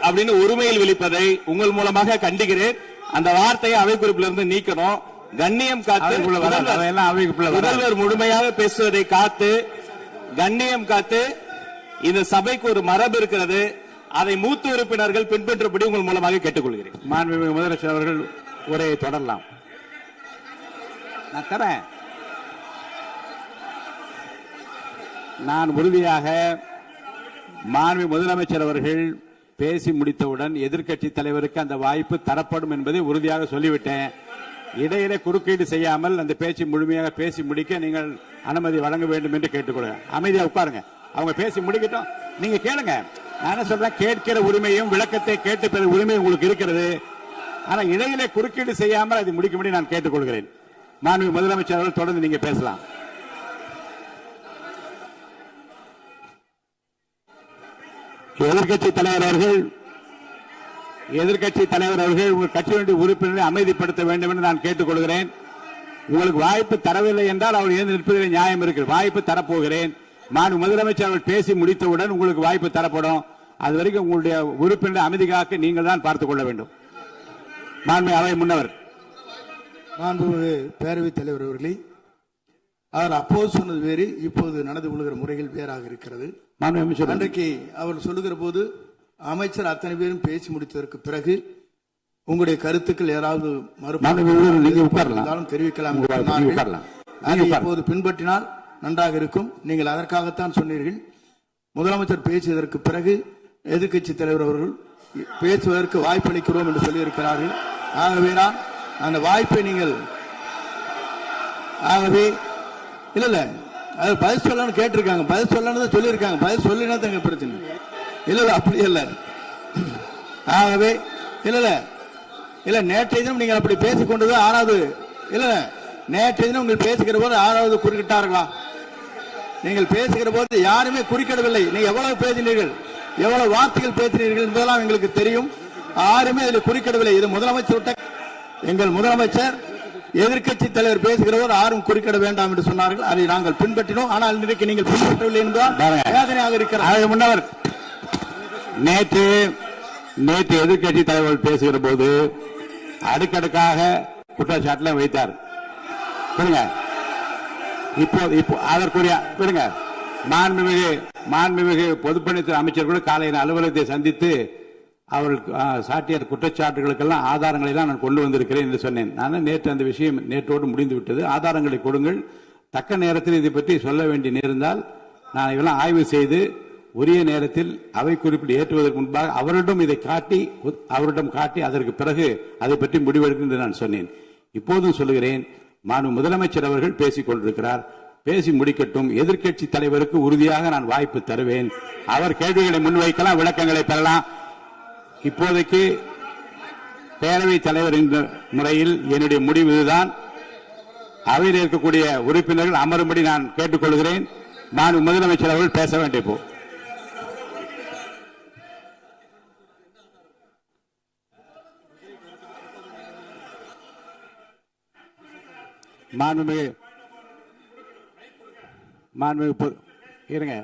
அப்படின்னு உரிமையில் விழிப்பதை உங்கள் மூலமாக கண்டிக்கிறேன். அந்த வார்த்தையை அவை குறிப்பிலிருந்து நீக்கணும். கண்ணியம் காத்து முதல்வர் முழுமையாக பேசுவதை காத்து கண்ணியம் காத்து இந்த சபைக்கு ஒரு மரபு இருக்கிறது. அதை மூத்த உறுப்பினர்கள் பின்பற்றபடி உங்கள் மூலமாக கேட்டுக்கொள்கிறேன். மாண்புமிகு முதலமைச்சர் அவர்கள் உரையை தொடரலாம். நான் தரேன். நான் உறுதியாக மாண்புமிகு முதலமைச்சர் அவர்கள் பேசி முடித்தவுடன் எதிர்க்கட்சி தலைவருக்கு அந்த வாய்ப்பு தரப்படும் என்பதை உறுதியாக சொல்லிவிட்டேன். இடையிலே குறுக்கீடு செய்யாமல் அந்த பேச்சு முழுமையாக பேசி முடிக்க நீங்கள் அனுமதி வழங்க வேண்டும் என்று கேட்டுக்கொள்கிறேன். அமைதியா உட்காருங்க. அவங்க பேசி முடிக்கட்டும், நீங்க கேளுங்க. நான் என்ன சொல்றேன், கேட்கிற உரிமையும் விளக்கத்தை கேட்டு பெற உரிமை உங்களுக்கு இருக்கிறது. ஆனா இடையிலே குறுக்கீடு செய்யாமல் அதை முடிக்கும்படி நான் கேட்டுக்கொள்கிறேன். மாண்புமிகு முதலமைச்சர் அவர்கள் தொடர்ந்து நீங்க பேசலாம். எதிர்க்கட்சி தலைவர் அவர்கள் உங்கள் கட்சியினுடைய உறுப்பினரை அமைதிப்படுத்த வேண்டும் என்று நான் கேட்டுக்கொள்கிறேன். உங்களுக்கு வாய்ப்பு தரவில்லை என்றால் அவர் எழுந்து நிற்பதில் நியாயம் இருக்கு. வாய்ப்பு தரப்போகிறேன். நான் முதலமைச்சர் அவர்கள் பேசி முடித்தவுடன் உங்களுக்கு வாய்ப்பு தரப்படும். அது வரைக்கும் உங்களுடைய உறுப்பினரை அமைதி காக்க நீங்கள் தான் பார்த்துக் கொள்ள வேண்டும். மாண்புமிகு அவை முன்னவர். மாண்புமிகு பேரவைத் தலைவர் அவர்களே, அவர் அப்போது சொன்னது வேறு, இப்போது நடந்து கொள்கிற முறைகள் வேறாக இருக்கிறது. அன்றைக்கு அவர் சொல்லுகிற போது அமைச்சர் அத்தனை பேரும் பேசி முடித்ததற்கு பிறகு உங்களுடைய கருத்துக்கள் யாராவது தெரிவிக்கலாம். இப்போது பின்பற்றினால் நன்றாக இருக்கும். நீங்கள் அதற்காகத்தான் சொன்னீர்கள். முதலமைச்சர் பேசியதற்கு பிறகு எதிர்க்கட்சி தலைவர் அவர்கள் பேசுவதற்கு வாய்ப்பளிக்கிறோம் என்று சொல்லியிருக்கிறார்கள். ஆகவே தான் அந்த வாய்ப்பை நீங்கள் இல்ல அது பதில் சொல்லணும்னு கேட்டிருக்காங்க. பதில் சொல்லணும் சொல்லியிருக்காங்க. பதில் சொல்லினா தங்க பிரச்சனை இல்ல அப்படி இல்ல. ஆகவே இல்ல நேற்றைய தினம் நீங்கள் அப்படி பேசிக்கொண்டது ஆறாவது இல்ல. நேற்றைய தினம் நீங்கள் பேசுகிற போது ஆறாவது குறுக்கிட்டார்களா? நீங்கள் பேசுகிற போது யாருமே குறுக்கிடவில்லை. நீங்க எவ்வளவு பேசினீர்கள், எவ்வளவு வார்த்தைகள் பேசினீர்கள் என்பதெல்லாம் எங்களுக்கு தெரியும். யாருமே அதில் குறுக்கிடவில்லை. இது முதலமைச்சர், எங்கள் முதலமைச்சர் எதிர்க்கட்சி தலைவர் பேசுகிற போது யாரும் குறுக்கிட வேண்டாம் என்று சொன்னார்கள். அதை நாங்கள் பின்பற்றினோம். ஆனால் இன்றைக்கு நீங்கள் பின்பற்றவில்லை என்பதால் வேதனையாக இருக்கிறார். முன்னவர் நேற்று எதிர்க்கட்சி தலைவர் பேசுகிற போது அடுக்கடுக்காக குற்றச்சாட்டுல வைத்தார். இப்போ அதற்குரிய மாண்புமிகு பொதுப்பணித்துறை அமைச்சர் கூட காலையில் அலுவலகத்தை சந்தித்து அவர்கள் சாட்டிய குற்றச்சாட்டுகளுக்கெல்லாம் ஆதாரங்களை எல்லாம் நான் கொண்டு வந்திருக்கிறேன் என்று சொன்னேன். நான் நேற்று அந்த விஷயம் நேற்றோடு முடிந்து விட்டது. ஆதாரங்களை கொடுங்கள். தக்க நேரத்தில் இதை பற்றி சொல்ல வேண்டிய நேர்ந்தால் நான் இதெல்லாம் ஆய்வு செய்து உரிய நேரத்தில் அவை குறிப்பிட்டு ஏற்றுவதற்கு முன்பாக அவரிடம் காட்டி அதற்கு பிறகு அதை பற்றி முடிவெடுக்கும் என்று நான் சொன்னேன். இப்போதும் சொல்லுகிறேன், முதலமைச்சர் அவர்கள் பேசிக் கொண்டிருக்கிறார். பேசி முடிக்கட்டும். எதிர்க்கட்சி தலைவருக்கு உறுதியாக நான் வாய்ப்பு தருவேன். அவர் கேள்விகளை முன்வைக்கலாம், விளக்கங்களை பெறலாம். இப்போதைக்கு பேரவைத் தலைவர் என்ற முறையில் என்னுடைய முடிவு இதுதான். அவையில் இருக்கக்கூடிய உறுப்பினர்கள் அமரும்படி நான் கேட்டுக்கொள்கிறேன். நான் முதலமைச்சர் அவர்கள் பேச வேண்டிய போ இருங்க.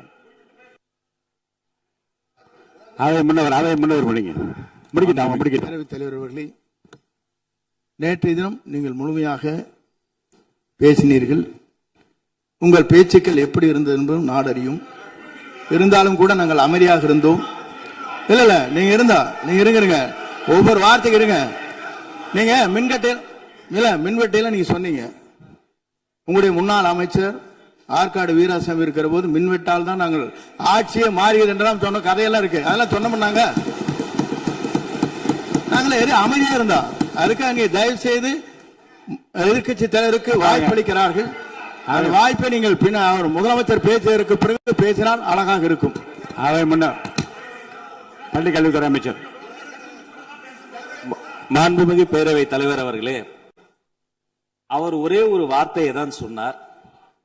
அவை முன்னவர் பேரவைத் தலைவர் அவர்களே, நேற்றைய தினம் நீங்கள் முழுமையாக பேசினீர்கள். உங்கள் பேச்சுக்கள் எப்படி இருந்தது என்பதும் நாடறியும். இருந்தாலும் கூட நாங்கள் அமைதியாக இருந்தோம். இல்ல நீங்க இருங்க. ஒவ்வொரு வார்த்தைக்கு இருங்க. நீங்க மின்வெட்டையில நீங்க சொன்னீங்க. உங்களுடைய முன்னாள் அமைச்சர் ஆற்காடு வீராசாமி இருக்கிற போது மின்வெட்டால் தான் நாங்கள் ஆட்சியே மாறியது என்றெல்லாம் சொன்ன கதையெல்லாம் இருக்கு. அதெல்லாம் சொன்னோம்னாங்க. நாங்களே அமைதியா இருந்தோம். அதுக்கு அங்கே தயவு செய்து எதிர்க்கட்சி தலைவருக்கு வாய்ப்பளிக்கிறார்கள். அந்த வாய்ப்பை நீங்கள் அவர் முதலமைச்சர் பேசுவதற்கு பிறகு பேசினால் அழகாக இருக்கும். அவை முன்னர் பள்ளி கல்வித்துறை அமைச்சர். மாண்புமிகு பேரவைத் தலைவர் அவர்களே, அவர் ஒரே ஒரு வார்த்தையை தான் சொன்னார்.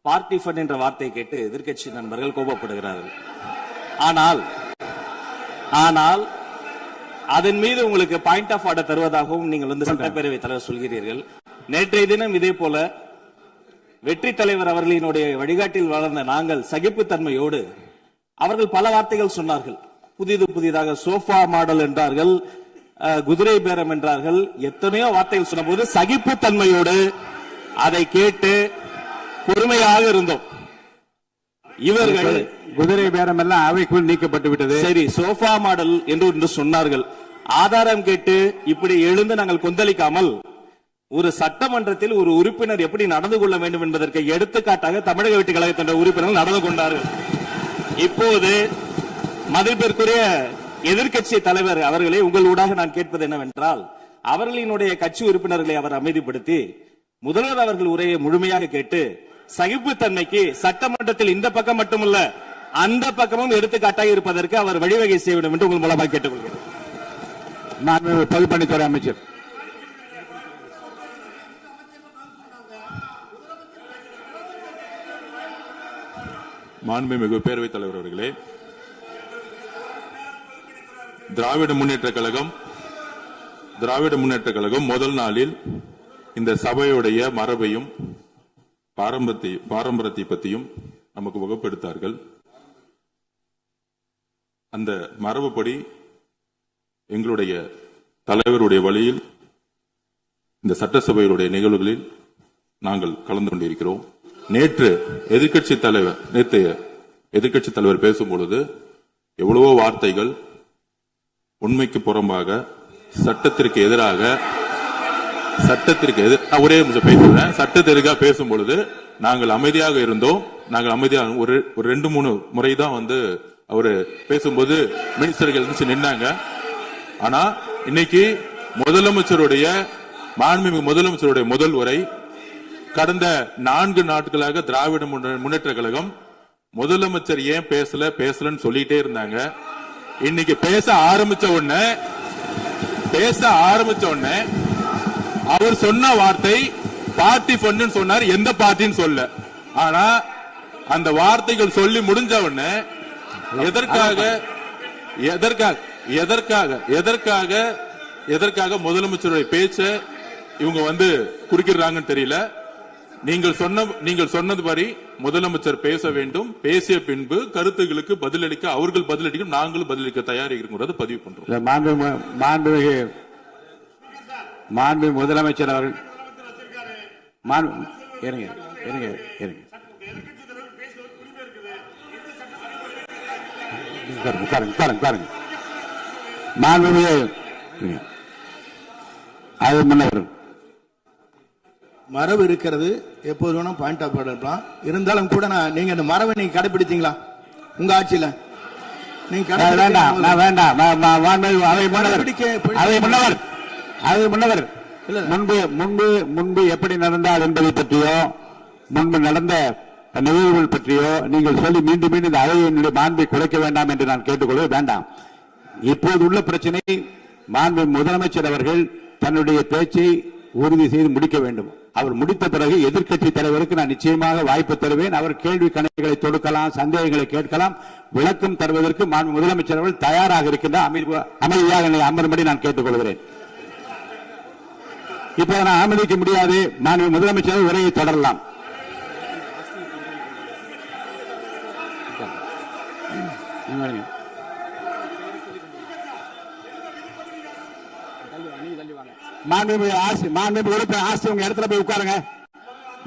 பார்ட்டி ஃபண்ட் என்ற வார்த்தையை கேட்டு எதிர்க்கட்சி நண்பர்கள் கோபப்படுகிறார்கள். ஆனால் அதன் மீது உங்களுக்கு பாயிண்ட் ஆஃப் ஆர்டர் தருவதாகவும் நீங்கள் சட்டப்பேரவைத் தலைவர் சொல்கிறீர்கள். நேற்றைய தினம் இதே போல வெற்றி தலைவர் அவர்களினுடைய வழிகாட்டில் வளர்ந்த நாங்கள் சகிப்புத்தன்மையோடு அவர்கள் பல வார்த்தைகள் சொன்னார்கள். புதிதாக சோஃபா மாடல் என்றார்கள், குதிரை பேரம் என்றார்கள், எத்தனையோ வார்த்தைகள் சொன்ன போது சகிப்புத்தன்மையோடு அதை கேட்டு பொறுமையாக இருந்தோம். இவர்கள் குதிரை பேரம் எல்லாம் அவைக்குள் நீக்கப்பட்டு விட்டது. சரி, சோஃபா மாடல் என்று சொன்னார்கள். ஆதாரம் கேட்டு இப்படி எழுந்து நாங்கள் கொந்தளிக்காமல் ஒரு சட்டமன்றத்தில் ஒரு உறுப்பினர் எப்படி நடந்து கொள்ள வேண்டும் என்பதற்கு எடுத்துக்காட்டாக தமிழக வெற்றி கழகத்தின் உறுப்பினர்கள் நடந்து கொண்டார்கள். இப்போது மதிப்பிற்குரிய எதிர்க்கட்சி தலைவர் அவர்களே, உங்கள் ஊடாக நான் கேட்பது என்னவென்றால், அவர்களினுடைய கட்சி உறுப்பினர்களை அவர் அமைதிப்படுத்தி முதல்வர் அவர்கள் உரையை முழுமையாக கேட்டு சகிப்புத்தன்மைக்கு சட்டமன்றத்தில் இந்த பக்கம் மட்டுமல்ல அந்த பக்கமும் எடுத்துக்காட்டாக இருப்பதற்கு அவர் வழிவகை செய்ய வேண்டும் என்று உங்கள் மூலமாக கேட்டுக்கொள்கிறேன். நான் பொதுப்பணித்துறை அமைச்சர். மாண்புமிகு பேரவைத் தலைவர் அவர்களே, திராவிட முன்னேற்ற கழகம் முதல் நாளில் இந்த சபையுடைய மரபையும் பாரம்பரியத்தை பற்றியும் நமக்கு வகுப்படுத்தார்கள். அந்த மரபுப்படி எங்களுடைய தலைவருடைய வழியில் இந்த சட்டசபையுடைய நிகழ்வுகளில் நாங்கள் கலந்து கொண்டிருக்கிறோம். நேற்று எதிர்க்கட்சி தலைவர் பேசும்பொழுது எவ்வளவோ வார்த்தைகள் உண்மைக்கு புறம்பாக சட்டத்திற்கு எதிராக ஒரே நிமிஷம் பேசுறேன். சட்டத்திற்காக பேசும் பொழுது நாங்கள் அமைதியாக இருந்தோம். ஒரு 2-3 முறை தான் அவரு பேசும்போது மினிஸ்டர்கள் இருந்துச்சு நின்னாங்க. ஆனா இன்னைக்கு மாண்புமிகு முதலமைச்சருடைய முதல் உரை கடந்த 4 நாட்களாக திராவிட முன்னேற்ற கழகம் முதலமைச்சர் ஏன் பேசலன்னு சொல்லிட்டே இருந்தாங்க. இன்னைக்கு பேச ஆரம்பிச்ச உடனே அவர் சொன்ன வார்த்தை பார்ட்டி ஃபண்ட் சொன்னார். எந்த பார்ட்டின்னு சொல்ல. ஆனா அந்த வார்த்தைகள் சொல்லி முடிஞ்ச உடனே எதற்காக முதலமைச்சருடைய பேச்ச இவங்க குறுக்கிறாங்கன்னு தெரியல. நீங்கள் சொன்னதுபடி முதலமைச்சர் பேச வேண்டும். பேசிய பின்பு கருத்துகளுக்கு பதிலளிக்க அவர்கள் பதிலளிக்கும், நாங்களும் பதிலளிக்க தயாராக இருக்கிறது பதிவு பண்றோம். மாண்பு முதலமைச்சர் அவர்கள் மரபு இருக்கிறது, எப்போது வேணா பாயிண்ட் ஆஃப் ஆர்டர் இருக்கலாம். இருந்தாலும் கூட நீங்க அந்த மரபை நீங்க கடைபிடித்தீங்களா உங்க ஆட்சியில? நீங்க முன்பு எப்படி நடந்தால் என்பதை பற்றியோ முன்பு நடந்த நிகழ்வுகள் பற்றியோ நீங்கள் சொல்லி மீண்டும் மீண்டும் இந்த அவையினுடைய மாண்பை குறைக்க வேண்டாம் என்று நான் கேட்டுக்கொள்ள வேண்டாம். இப்போது உள்ள பிரச்சனை மாண்பு முதலமைச்சர் அவர்கள் தன்னுடைய பேச்சை உறுதி செய்து முடிக்க வேண்டும். அவர் முடித்த பிறகு எதிர்க்கட்சி தலைவருக்கு நான் நிச்சயமாக வாய்ப்பு தருவேன். அவர் கேள்வி கணைகளை தொடுக்கலாம், சந்தேகங்களை கேட்கலாம். விளக்கம் தருவதற்கு மாண்பு முதலமைச்சர் அவர்கள் தயாராக இருக்கின்றார். அமைதியாக என்னை அமரும்படி நான் கேட்டுக்கொள்கிறேன். இப்போது நான் அனுமதிக்க முடியாது. மாண்பு முதலமைச்சர் உரையை தொடரலாம். மாண்புமிகு உறுப்பினர் ஆஸ்டின் உங்க இடத்துல போய் உட்காருங்க.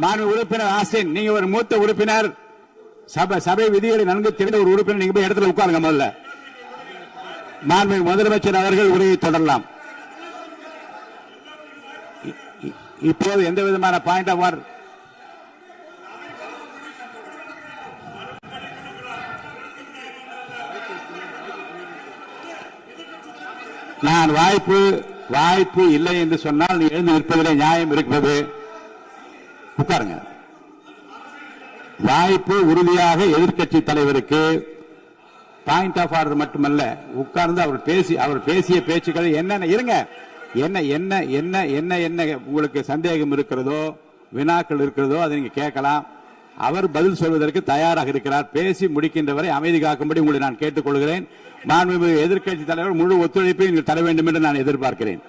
மாண்புமிகு உறுப்பினர் ஆஸ்டின், நீங்க ஒரு மூத்த உறுப்பினர், சபை விதிகளை நன்கு தெரிந்த ஒரு உறுப்பினர், நீங்க போய் இடத்துல உட்காருங்க. முதல்ல மாண்புமிகு முதலமைச்சர் அவர்கள் உரையை தொடரலாம். இப்போது எந்த விதமான பாயிண்ட் ஆஃப் ஆர்டர் நான் வாய்ப்பு இல்லை என்று சொன்னால் நீ எழுந்து நிற்பதிலே நியாயம் இருக்கிறது. உட்காருங்க. வாய்ப்பு உறுதியாக எதிர்க்கட்சி தலைவருக்கு பாயிண்ட் ஆஃப் ஆர்டர் மட்டுமல்ல, உட்கார்ந்து அவர் பேசிய பேச்சுக்கள் என்னென்ன இருங்க, என்ன உங்களுக்கு சந்தேகம் இருக்கிறதோ, வினாக்கள் இருக்கிறதோ அதை நீங்க கேட்கலாம். அவர் பதில் சொல்வதற்கு தயாராக இருக்கிறார். பேசி முடிக்கின்ற வரை அமைதி காக்கும்படி உங்களை நான் கேட்டுக்கொள்கிறேன். மாண்புமிகு எதிர்க்கட்சி தலைவர் முழு ஒத்துழைப்பை நீங்கள் தர வேண்டும் என்று நான் எதிர்பார்க்கிறேன்.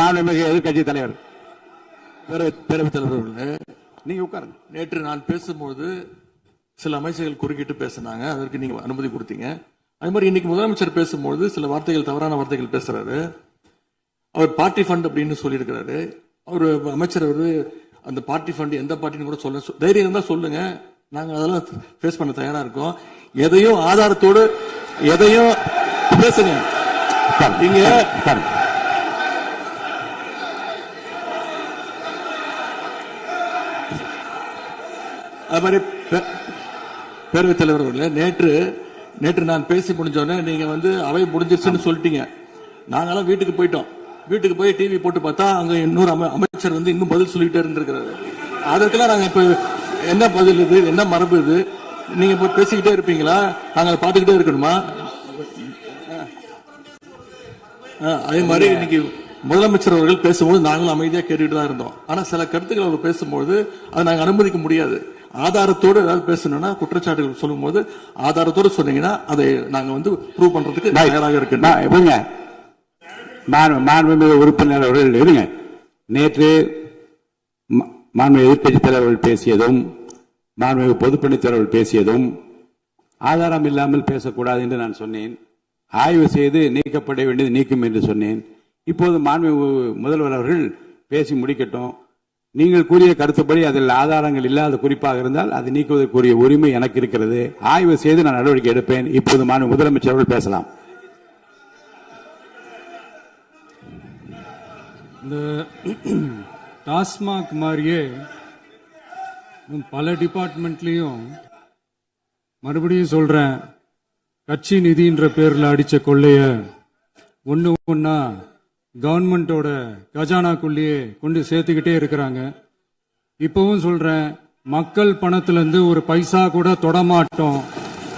மாண்புமிகு எதிர்க்கட்சி தலைவர், பேரவைத் தலைவர், நீங்க உட்காருங்க. நேற்று நான் பேசும்போது சில அமைச்சர்கள் குறுக்கிட்டு பேசினாங்க. அதற்கு நீங்க அனுமதி கொடுத்தீங்க. அதே மாதிரி இன்னைக்கு முதலமைச்சர் பேசும்போது சில வார்த்தைகள், தவறான வார்த்தைகள் பேசுறாரு. அவர் பார்ட்டி ஃபண்ட் அப்படின்னு சொல்லியிருக்கிறாரு. அவர் அமைச்சர் அந்த பார்ட்டி ஃபண்ட் எந்த பார்ட்டின்னு கூட சொல்ல தைரியம் இருந்தா சொல்லுங்க. நாங்க அதெல்லாம் ஃபேஸ் பண்ண தயாரா இருக்கோம். எதையும் ஆதாரத்தோடு எதையும் பேசுங்க. நீங்க அது மாதிரி பேரவைத் தலைவர் அவர்களே, நேற்று நான் பேசி முடிஞ்சோடனே நீங்க அவை முடிஞ்சிருச்சுன்னு சொல்லிட்டீங்க. நாங்கெல்லாம் வீட்டுக்கு போயிட்டோம். வீட்டுக்கு போய் டிவி போட்டு பார்த்தா அங்க இன்னொரு அமைச்சர் இன்னும் பதில் சொல்லிட்டே இருந்திருக்கிறாரு. அதற்கெல்லாம் நாங்க இப்ப என்ன பதில் இது, என்ன மரபு இது? நீங்க இப்ப பேசிக்கிட்டே இருப்பீங்களா? நாங்க பார்த்துக்கிட்டே இருக்கணுமா? அதே மாதிரி இன்னைக்கு முதலமைச்சர் அவர்கள் பேசும்போது நாங்களும் அமைதியா கேட்டுட்டு தான் இருந்தோம். ஆனா சில கருத்துக்கள் அவர் பேசும்போது அதை நாங்க அனுமதிக்க முடியாது. ஆதாரத்தோடு ஏதாவது பேசணும்னா, குற்றச்சாட்டுகள் சொல்லும் போது ஆதாரத்தோடு சொன்னீங்கன்னா அதை நாங்க வந்து ப்ரூவ் பண்றதுக்கு தயாராக இருக்கு. மாண்புமிகு உறுப்பினர் அவர்கள் இருங்க. நேற்று மாண்புமிகு எதிர்க்கட்சி தலைவர்கள் பேசியதும் மாண்புமிகு பொதுப்பணித்தலைவர்கள் பேசியதும் ஆதாரம் இல்லாமல் பேசக்கூடாது என்று நான் சொன்னேன். ஆய்வு செய்து நீக்கப்பட வேண்டியது நீக்கும் என்று சொன்னேன். இப்போது மாண்புமிகு முதல்வர் அவர்கள் பேசி முடிக்கட்டும். நீங்கள் கூறிய கருத்துப்படி அதில் ஆதாரங்கள் இல்லாத குறிப்பாக இருந்தால் அதை நீக்குவதற்குரிய உரிமை எனக்கு இருக்கிறது. ஆய்வு செய்து நான் நடவடிக்கை எடுப்பேன். இப்போது மாண்புமிகு முதலமைச்சர் அவர்கள் பேசலாம். இந்த டாஸ்மாக் மாதிரியே பல டிபார்ட்மெண்ட்லயும் மறுபடியும் சொல்றேன், கட்சி நிதின்ற பேர்ல அடிச்ச கொள்ளைய ஒண்ணு ஒன்னா கவர்மெண்டோட கஜானாக்குள்ளேயே கொண்டு சேர்த்துக்கிட்டே இருக்கிறாங்க. இப்பவும் சொல்றேன், மக்கள் பணத்துல இருந்து ஒரு பைசா கூட தொடமாட்டோம்,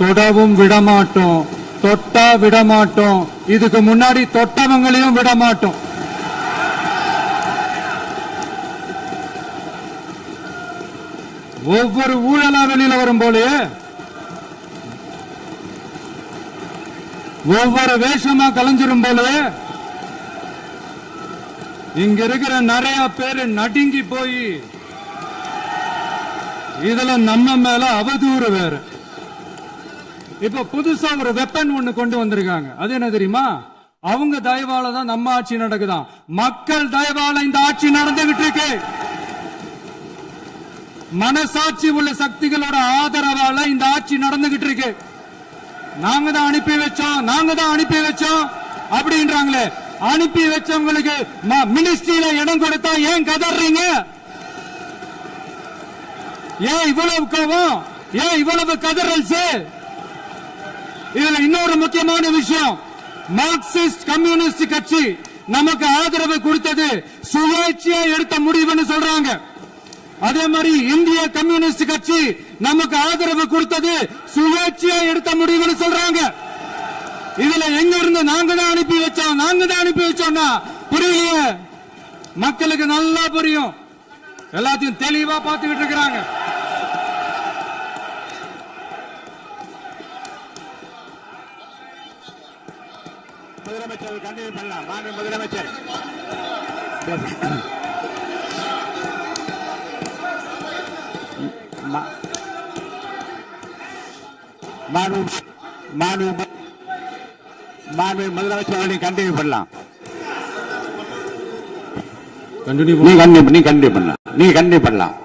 தொடவும் விடமாட்டோம், தொட்டா விடமாட்டோம், இதுக்கு முன்னாடி தொட்டவங்களையும் விடமாட்டோம். ஒவ்வொரு ஊழலா வெளியில வரும் போலே, ஒவ்வொரு வேஷமா கலைஞ்சிரும் போலே, இங்க இருக்கிற நிறைய பேரு நடுங்கி போய் இதுல நம்ம மேல அவதூறு வேற. இப்ப புதுசா ஒரு வெப்பன் ஒண்ணு கொண்டு வந்திருக்காங்க. அது என்ன தெரியுமா? அவங்க தயவால தான் நம்ம ஆட்சி நடக்குதான். மக்கள் தயவால இந்த ஆட்சி நடந்துகிட்டு இருக்கு. மனசாட்சி உள்ள சக்திகளோட ஆதரவால இந்த ஆட்சி நடந்துகிட்டு இருக்கு. நாங்க தான் அனுப்பி வச்சோம் அப்படின்றாங்களே. அனுப்பி வச்சவங்களுக்கு மினிஸ்ட்ரியில இடம் கொடுத்தா ஏன் கதறீங்க? ஏன் இவ்வளவு கோவம்? ஏன் இவ்வளவு கதறல்? இதுல இன்னொரு முக்கியமான விஷயம், மார்க்சிஸ்ட் கம்யூனிஸ்ட் கட்சி நமக்கு ஆதரவு கொடுத்தது சுயேட்சையா எடுத்த முடிவுன்னு சொல்றாங்க. அதே மாதிரி இந்திய கம்யூனிஸ்ட் கட்சி நமக்கு ஆதரவு கொடுத்தது சுயேட்சையா எடுத்த முடிவுன்னு சொல்றாங்க. இதுல எங்க இருந்து நாங்க தான் அனுப்பி வச்சோம்னா புரியலையே. மக்களுக்கு நல்லா புரியும், எல்லாத்தையும் தெளிவா பார்த்துக்கிட்டு இருக்கிறாங்க. முதலமைச்சர் கண்டினியூ பண்ணலாம். முதலமைச்சர் முதலமைச்சர் கண்டினியூ பண்ணலாம். நீ கண்டினியூ பண்ணலாம்.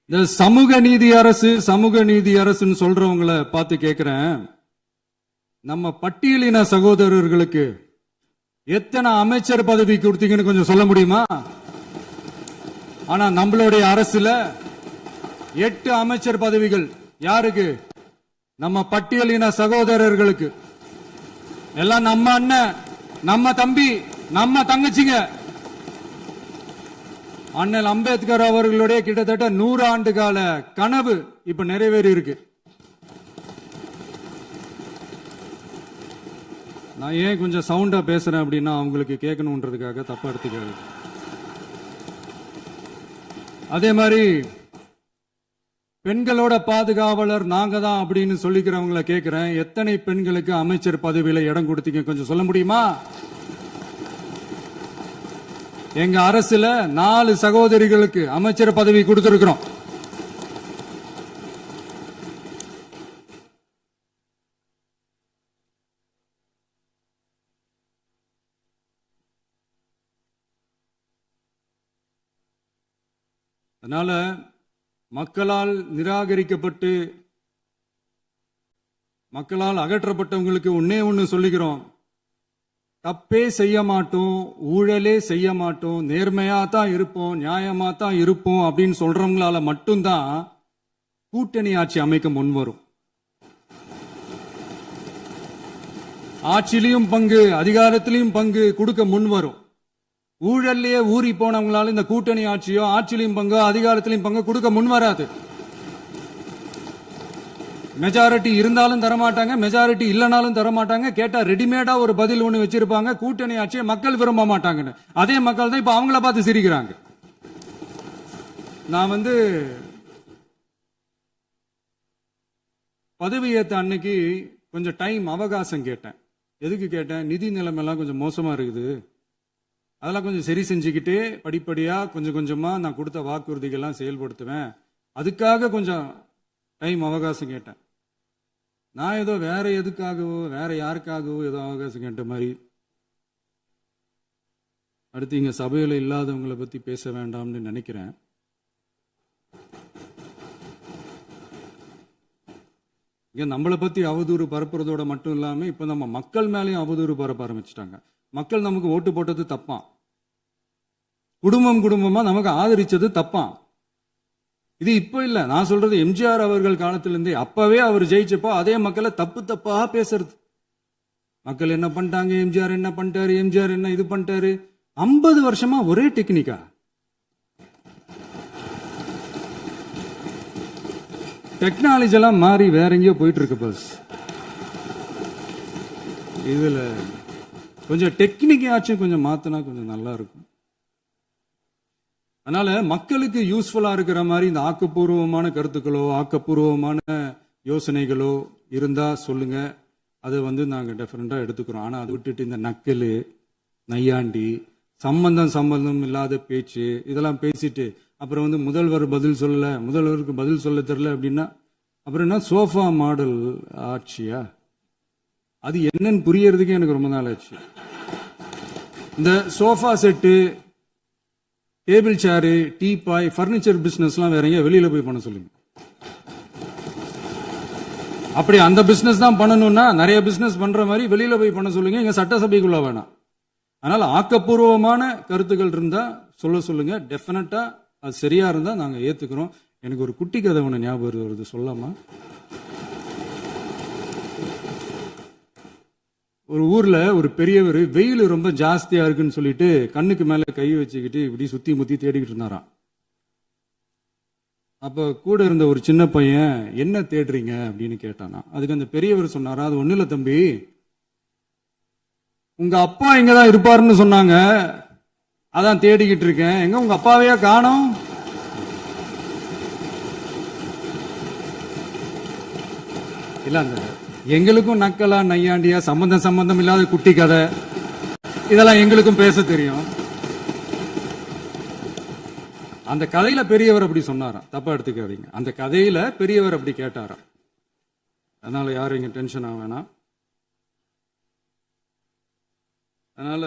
இந்த சமூக நீதி அரசுன்னு சொல்றவங்களை பார்த்து கேட்கிறேன், நம்ம பட்டியலின சகோதரர்களுக்கு எத்தனை அமைச்சர் பதவி கொடுத்தீங்கன்னு கொஞ்சம் சொல்ல முடியுமா? ஆனா நம்மளுடைய அரசுல 8 அமைச்சர் பதவிகள் யாருக்கு? நம்ம பட்டியலின சகோதரர்களுக்கு. எல்லாம் நம்ம அண்ணன், நம்ம தம்பி, நம்ம தங்கச்சிங்க. அண்ணல் அம்பேத்கர் அவர்களுடைய கிட்டத்தட்ட 100 ஆண்டு கால கனவு இப்ப நிறைவேறி இருக்கு. நான் ஏன் கொஞ்சம் சவுண்டா பேசுறேன் அப்படின்னா அவங்களுக்கு கேட்கணுன்றதுக்காக தப்பா எடுத்துக்காது. அதே மாதிரி பெண்களோட பாதுகாவலர் நாங்க தான் அப்படின்னு சொல்லிக்கிறவங்களை கேட்கிறேன், எத்தனை பெண்களுக்கு அமைச்சர் பதவியில இடம் கொடுத்தீங்க கொஞ்சம் சொல்ல முடியுமா? எங்க அரசுல 4 சகோதரிகளுக்கு அமைச்சர் பதவி கொடுத்திருக்கிறோம். அதனால மக்களால் நிராகரிக்கப்பட்டு மக்களால் அகற்றப்பட்டவங்களுக்கு ஒண்ணு சொல்லிக்கிறோம், தப்பே செய்ய மாட்டோம், ஊழலே செய்ய மாட்டோம், நேர்மையா தான் இருப்போம், நியாயமா தான் இருப்போம் அப்படின்னு சொல்றவங்களால மட்டும்தான் கூட்டணி ஆட்சி அமைக்க முன்வரும். ஆட்சியிலையும் பங்கு, அதிகாரத்திலையும் பங்கு கொடுக்க முன்வரும். ஊழல்லையே ஊறி போனவங்களால இந்த கூட்டணி ஆட்சியோ ஆட்சியிலையும் பங்கோ அதிகாரத்திலையும் பங்கு கொடுக்க முன்வராது. மெஜாரிட்டி இருந்தாலும் தரமாட்டாங்க, மெஜாரிட்டி இல்லைனாலும் தரமாட்டாங்க. கேட்டா ரெடிமேடா ஒரு பதில் ஒண்ணு வச்சிருப்பாங்க, கூட்டணி ஆட்சியை மக்கள் விரும்ப மாட்டாங்கன்னு. அதே மக்கள் தான் இப்ப அவங்கள பார்த்து சிரிக்கிறாங்க. நான் பதவியேற்ற அன்னைக்கு கொஞ்சம் டைம் அவகாசம் கேட்டேன். எதுக்கு கேட்டேன்? நிதி நிலைமைலாம் கொஞ்சம் மோசமா இருக்குது, அதெல்லாம் கொஞ்சம் சரி செஞ்சுக்கிட்டு படிப்படியா கொஞ்சம் கொஞ்சமா நான் கொடுத்த வாக்குறுதிகள்லாம் செயல்படுத்துவேன், அதுக்காக கொஞ்சம் டைம் அவகாசம் கேட்டேன். நான் ஏதோ வேற எதுக்காகவோ வேற யாருக்காகவோ ஏதோ அவகாசம் கேட்ட மாதிரி. அடுத்து இங்க சபையில இல்லாதவங்களை பத்தி பேச வேண்டாம்னு நினைக்கிறேன். இங்க நம்மளை பத்தி அவதூறு பரப்புறதோட மட்டும் இல்லாம இப்ப நம்ம மக்கள் மேலேயும் அவதூறு பரப்ப ஆரம்பிச்சிட்டாங்க. மக்கள் நமக்கு ஓட்டு போட்டது தப்பான், குடும்பம் குடும்பமா நமக்கு ஆதரிச்சது தப்பான். இது இப்ப இல்ல, நான் சொல்றது எம்ஜிஆர் அவர்கள் காலத்திலிருந்தே. அப்பவே அவர் ஜெயிச்சப்போ அதே மக்களை தப்பு தப்பா பேசுறது. மக்கள் என்ன பண்ணிட்டாங்க, எம்ஜிஆர் என்ன பண்ணிட்டாரு, எம்ஜிஆர் என்ன இது பண்ணிட்டாரு. 50 வருஷமா ஒரே டெக்னிக்கா. டெக்னாலஜி எல்லாம் மாறி வேற எங்கேயோ போயிட்டு இருக்கு பஸ். இதுல கொஞ்சம் டெக்னிக்காச்சும் கொஞ்சம் மாத்தினா கொஞ்சம் நல்லா இருக்கும். அதனால மக்களுக்கு யூஸ்ஃபுல்லா இருக்கிற மாதிரி இந்த ஆக்கப்பூர்வமான கருத்துக்களோ ஆக்கப்பூர்வமான யோசனைகளோ இருந்தா சொல்லுங்க, அதை நாங்க டெஃபரெண்டா எடுத்துக்கிறோம். ஆனா அதை விட்டுட்டு இந்த நக்கல் நையாண்டி சம்பந்தம் இல்லாத பேச்சு இதெல்லாம் பேசிட்டு அப்புறம் முதல்வர் பதில் சொல்லல, முதல்வருக்கு பதில் சொல்ல தெரியல அப்படின்னா அப்புறம் என்ன சோஃபா மாடல் ஆட்சியா? அது என்னன்னு புரியறதுக்கே எனக்கு ரொம்ப நாள் ஆச்சு. இந்த sofa set, table chair, teapoy, furniture பிசினஸ்லாம் வேற எங்க வெளியில போய் பண்ண சொல்லுங்க. அப்படி அந்த பிசினஸ் தான் பண்ணணும்னா நிறைய பிசினஸ் பண்ற மாதிரி வெளியில போய் பண்ண சொல்லுங்க, இங்க சட்டசபைக்குள்ள வேணாம். அதனால ஆக்கப்பூர்வமான கருத்துக்கள் இருந்தா சொல்லுங்க, டெஃபினட்டா அது சரியா இருந்தா நாங்க ஏத்துக்கிறோம். எனக்கு ஒரு குட்டி கதை ஒண்ணு ஞாபகம் வருது, சொல்லாமா? ஒரு ஊர்ல ஒரு பெரியவர் வெயில் ரொம்ப ஜாஸ்தியா இருக்குன்னு சொல்லிட்டு கண்ணுக்கு மேல கை வச்சுக்கிட்டு இப்படி சுத்தி முத்தி தேடிக்கிட்டு இருந்தாராம். அப்ப கூட இருந்த ஒரு சின்ன பையன் என்ன தேடுறீங்க அப்படின்னு கேட்டானா. அதுக்கு அந்த பெரியவர் சொன்னாரா, அது ஒண்ணு இல்ல தம்பி, உங்க அப்பா இங்கதான் இருப்பாருன்னு சொன்னாங்க, அதான் தேடிக்கிட்டு இருக்கேன். எங்க உங்க அப்பாவையா காணோம்? இல்ல அந்த எங்களுக்கும் நக்கலா நையாண்டியா சம்பந்தம் இல்லாத குட்டி கதை இதெல்லாம் எங்களுக்கும் பேச தெரியும். அந்த கதையில பெரியவர் அப்படி சொன்னாராம், தப்பா எடுத்துக்காதீங்க. அந்த கதையில பெரியவர் அப்படி கேட்டாராம். அதனால யாரும் இங்க டென்ஷன் ஆக வேணாம். அதனால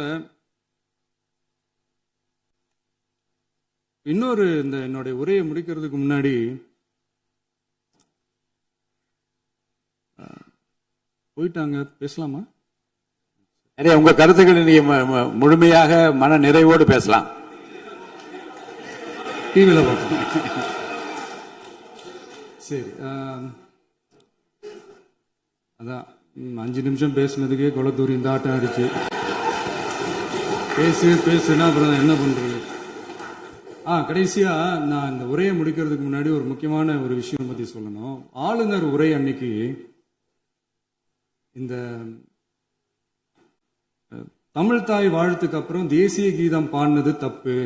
இன்னொரு இந்த என்னுடைய உரையை முடிக்கிறதுக்கு முன்னாடி போயிட்டாங்க, பேசலாமா? உங்க கருத்துக்களை நீங்க முழுமையாக மன நிறைவோடு பேசலாம். டிவியில பார்க்கலாம். சரி, அதான் 5 நிமிஷம் பேசுனதுக்கே கொளத்தூரி இந்த ஆட்டம் அடிச்சு பேசுனா அப்புறம் என்ன பண்றது? கடைசியா நான் இந்த உரையை முடிக்கிறதுக்கு முன்னாடி ஒரு முக்கியமான ஒரு விஷயம் பத்தி சொல்லணும். ஆளுநர் உரை அன்னைக்கு இந்த தமிழ் தாய் வாழ்த்துக்கு அப்புறம் தேசிய கீதம் பாடினது தப்பு,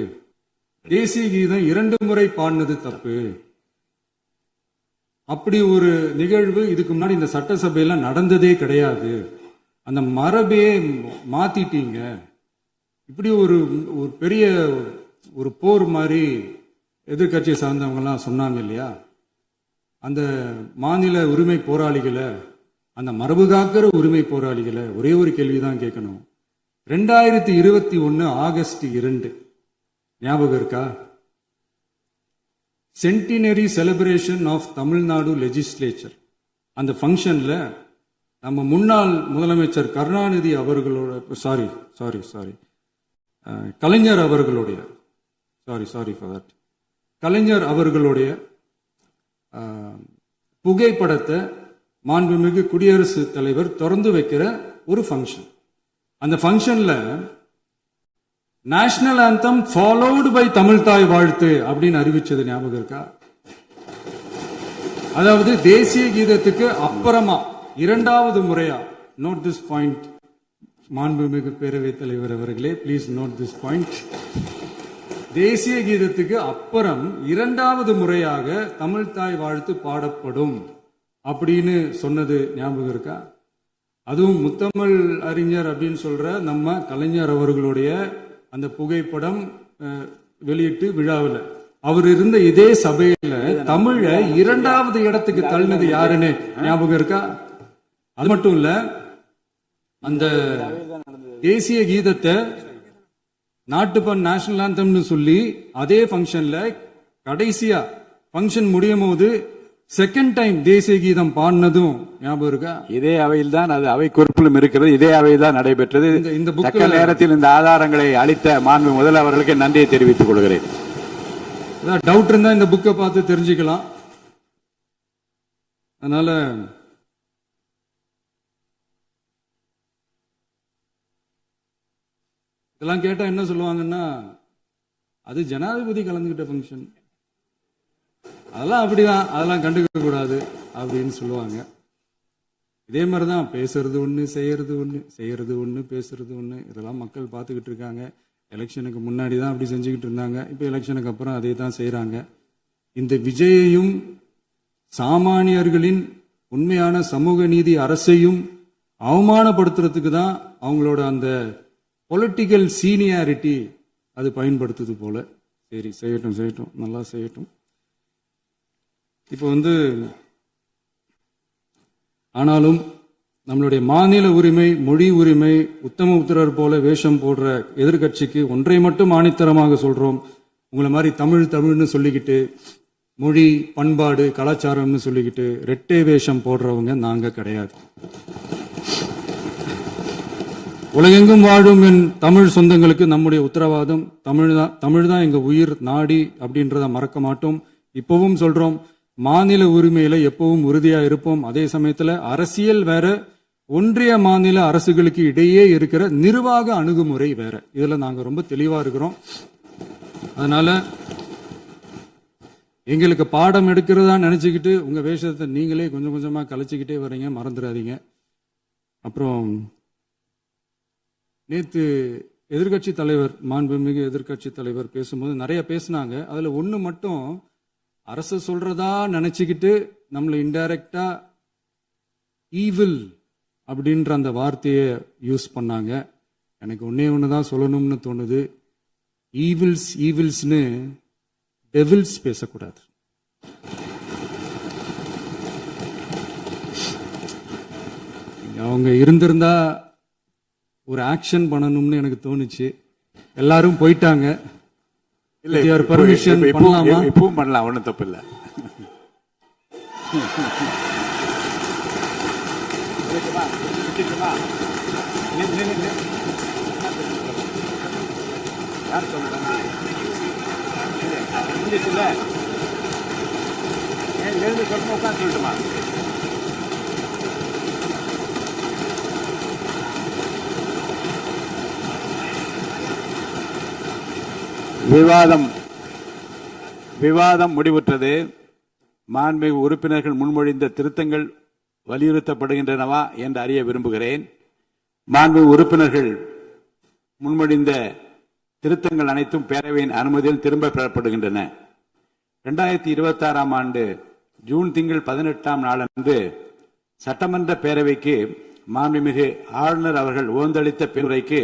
தேசிய கீதம் 2 முறை பாடினது தப்பு. அப்படி ஒரு நிகழ்வு இதுக்கு முன்னாடி இந்த சட்டசபையில நடந்ததே கிடையாது. அந்த மரபையே மாத்திட்டீங்க. இப்படி ஒரு பெரிய ஒரு போர் மாதிரி எதிர்கட்சியை சார்ந்தவங்க எல்லாம் சொன்னாங்க இல்லையா? அந்த மாநில உரிமை போராளிகளை, அந்த மரபு காக்கிற உரிமை போராளிகளை ஒரே ஒரு கேள்விதான் கேட்கணும். 2021 ஆகஸ்ட் 2 ஞாபகம் இருக்கா? Centenary celebration of Tamil Nadu legislature. அந்த ஃபங்க்ஷன்ல நம்ம முன்னாள் முதலமைச்சர் கருணாநிதி அவர்களோட கலைஞர் அவர்களுடைய கலைஞர் அவர்களுடைய புகைப்படத்தை மாண்புமிகு குடியரசுத் தலைவர் திறந்து வைக்கிற ஒரு ஃபங்க்ஷன். அந்த ஃபங்க்ஷன்ல national anthem followed by Tamil Thai Vazhthu அப்படின்னு அறிவிச்சது ஞாபகம் இருக்கா? அதாவது தேசிய கீதத்துக்கு அப்புறமா இரண்டாவது முறையா, நோட் திஸ் பாயிண்ட் மாண்புமிகு பேரவைத் தலைவர் அவர்களே, ப்ளீஸ் நோட் திஸ் பாயிண்ட். தேசிய கீதத்துக்கு அப்புறம் இரண்டாவது முறையாக தமிழ் தாய் வாழ்த்து பாடப்படும் அப்படின்னு சொன்னது ஞாபகம் இருக்கா? அதுவும் முத்தமிழ் அறிஞர் அப்படின்னு சொல்ற நம்ம கலைஞர் அவர்களுடைய அந்த புகைப்படம் வெளியிட்டு விழாவில் அவர் இருந்த இதே சபையில தமிழ இரண்டாவது இடத்துக்கு தள்ளினது யாருன்னு ஞாபகம் இருக்கா? அது மட்டும் இல்ல, அந்த தேசிய கீதத்தை நாட்டுப்பண் நேஷனல் ஆந்தம்னு சொல்லி அதே பங்கன்ல கடைசியா பங்கன் முடியும் போது செகண்ட் டைம் தேசிய கீதம் பாடினதும் ஞாபகம் இருக்கா? இதே அவையில் தான், அது அவை குறிப்பிலும் இருக்கிறது, இதே அவையில் தான் நடைபெற்றது. இந்த தக்க நேரத்தில் இந்த ஆதாரங்களை அளித்த மாண்பு முதல்வர்களுக்கு நன்றியை தெரிவித்துக் கொள்கிறேன். டவுட் இருந்தா இந்த புக்கை பார்த்து தெரிஞ்சுக்கலாம். அதனால இதெல்லாம் கேட்டா என்ன சொல்லுவாங்கன்னா, அது ஜனாதிபதி கலந்துகிட்ட ஃபங்க்ஷன், அதெல்லாம் அப்படிதான், அதெல்லாம் கண்டுக்க கூடாது அப்படின்னு சொல்லுவாங்க. இதே மாதிரிதான் பேசுறது ஒண்ணு, செய்யறது ஒண்ணு, செய்யறது ஒண்ணு, பேசுறது ஒண்ணு. இதெல்லாம் மக்கள் பார்த்துக்கிட்டு இருக்காங்க. எலெக்ஷனுக்கு முன்னாடி தான் அப்படி செஞ்சுக்கிட்டு இருந்தாங்க, இப்போ எலெக்ஷனுக்கு அப்புறம் அதே தான் செய்யறாங்க. இந்த விஜயையும் சாமானியர்களின் உண்மையான சமூக நீதி அரசையும் அவமானப்படுத்துறதுக்கு தான் அவங்களோட அந்த பொலிட்டிக்கல் சீனியாரிட்டி அது பயன்படுத்துது போல. சரி, செய்யட்டும் செய்யட்டும், நல்லா செய்யட்டும். இப்போ ஆனாலும் நம்மளுடைய மாநில உரிமை, மொழி உரிமை, உத்தமபுத்திரர் போல வேஷம் போடுற எதிர்கட்சிக்கு ஒன்றை மட்டும் ஆணித்தரமாக சொல்றோம். உங்களை மாதிரி தமிழ்னு சொல்லிக்கிட்டு, மொழி, பண்பாடு, கலாச்சாரம்னு சொல்லிக்கிட்டு ரெட்டை வேஷம் போடுறவங்க நாங்க கிடையாது. உலகெங்கும் வாழும் என் தமிழ் சொந்தங்களுக்கு நம்முடைய உத்தரவாதம் தமிழ் தான் எங்க உயிர் நாடி அப்படின்றத மறக்க மாட்டோம். இப்பவும் சொல்றோம், மாநில உரிமையில எப்பவும் உறுதியா இருப்போம். அதே சமயத்துல அரசியல் வேற, ஒன்றிய மாநில அரசுகளுக்கு இடையே இருக்கிற நிர்வாக அணுகுமுறை வேற. இதுல நாங்க ரொம்ப தெளிவா இருக்கிறோம். அதனால எங்களுக்கு பாடம் எடுக்கிறதா நினைச்சுக்கிட்டு உங்க வேஷத்தை நீங்களே கொஞ்சம் கொஞ்சமா கலைச்சிக்கிட்டே வர்றீங்க, மறந்துடாதீங்க. அப்புறம் நேத்து எதிர்கட்சி தலைவர், மாண்புமிகு எதிர்கட்சி தலைவர் பேசும்போது நிறைய பேசினாங்க. அதுல ஒண்ணு மட்டும் அரசு சொல்றதா நினைச்சுக்கிட்டு நம்மளை இன்டைரக்டா ஈவில் அப்படின்ற அந்த வார்த்தையை யூஸ் பண்ணாங்க. எனக்கு ஒண்ணுதான் சொல்லணும்னு தோணுது. ஈவில்ஸ்னு டெவில்ஸ் பேசக்கூடாது. அவங்க இருந்திருந்தா ஒரு ஆக்ஷன் பண்ணணும்னு எனக்கு தோணுச்சு. எல்லாரும் போயிட்டாங்க. பர்மிஷன் பண்ணலாமா? இப்பவும் பண்ணலாம், ஒன்றும் தப்பு இல்லை. சொல்லட்டுமா? விவாதம் முடிவுற்றது. மாண்புமிகு உறுப்பினர்கள் முன்மொழிந்த திருத்தங்கள் வலியுறுத்தப்படுகின்றனவா என்று அறிய விரும்புகிறேன். மாண்புமிகு உறுப்பினர்கள் முன்மொழிந்த திருத்தங்கள் அனைத்தும் பேரவையின் அனுமதியில் திரும்ப பெறப்படுகின்றன. 2026 ஆண்டு ஜூன் திங்கள் 18ஆம் நாளன்று சட்டமன்ற பேரவைக்கு மாண்புமிகு ஆளுநர் அவர்கள் ஓந்தளித்த பெருரைக்கு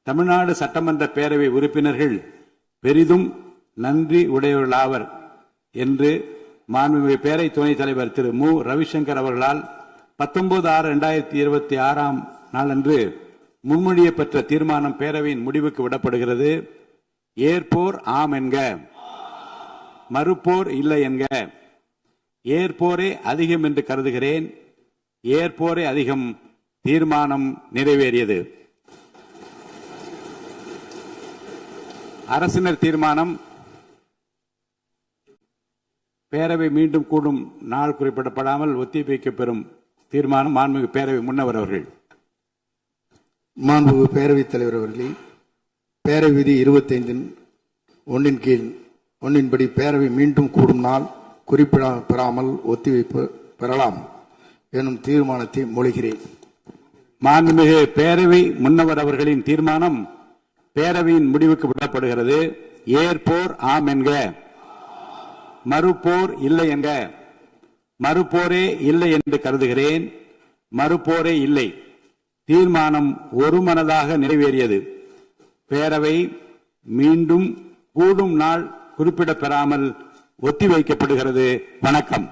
தமிழ்நாடு சட்டமன்ற பேரவை உறுப்பினர்கள் பெரிதும் நன்றி உடையவர்களாவர் என்று மாண்புமிகு பேரவை துணைத் தலைவர் திரு மு ரவிசங்கர் அவர்களால் 19/6/2026 நாளன்று முன்மொழியப்பட்ட தீர்மானம் பேரவையின் முடிவுக்கு விடப்படுகிறது. ஏற்போர் ஆம் என்க, மறுப்போர் இல்லை என்க. ஏற்போரே அதிகம் என்று கருதுகிறேன். ஏற்போரே அதிகம். தீர்மானம் நிறைவேறியது. அரசினர் தீர்மானம். பேரவை மீண்டும் கூடும் நாள் குறிப்பிடப்படாமல் ஒத்திவைக்கப்பெறும் தீர்மானம். மாண்புமிகு பேரவை முன்னவர் அவர்கள். மாண்புமிகு பேரவைத் தலைவர் அவர்களே, பேரவை விதி 25 1 கீழ் 1 படி பேரவை மீண்டும் கூடும் நாள் பெறாமல் ஒத்திவைப்பு பெறலாம் எனும் தீர்மானத்தை மொழிகிறேன். மாண்புமிகு பேரவை முன்னவர் அவர்களின் தீர்மானம் பேரவையின் முடிவுக்கு விடப்படுகிறது. ஏற்போர் ஆம் என்க, மறுப்போர் இல்லை என்க. மறுப்போரே இல்லை என்று கருதுகிறேன். மறுப்போரே இல்லை. தீர்மானம் ஒருமனதாக நிறைவேறியது. பேரவை மீண்டும் கூடும் நாள் குறிப்பிடப்பெறாமல் ஒத்திவைக்கப்படுகிறது. வணக்கம்.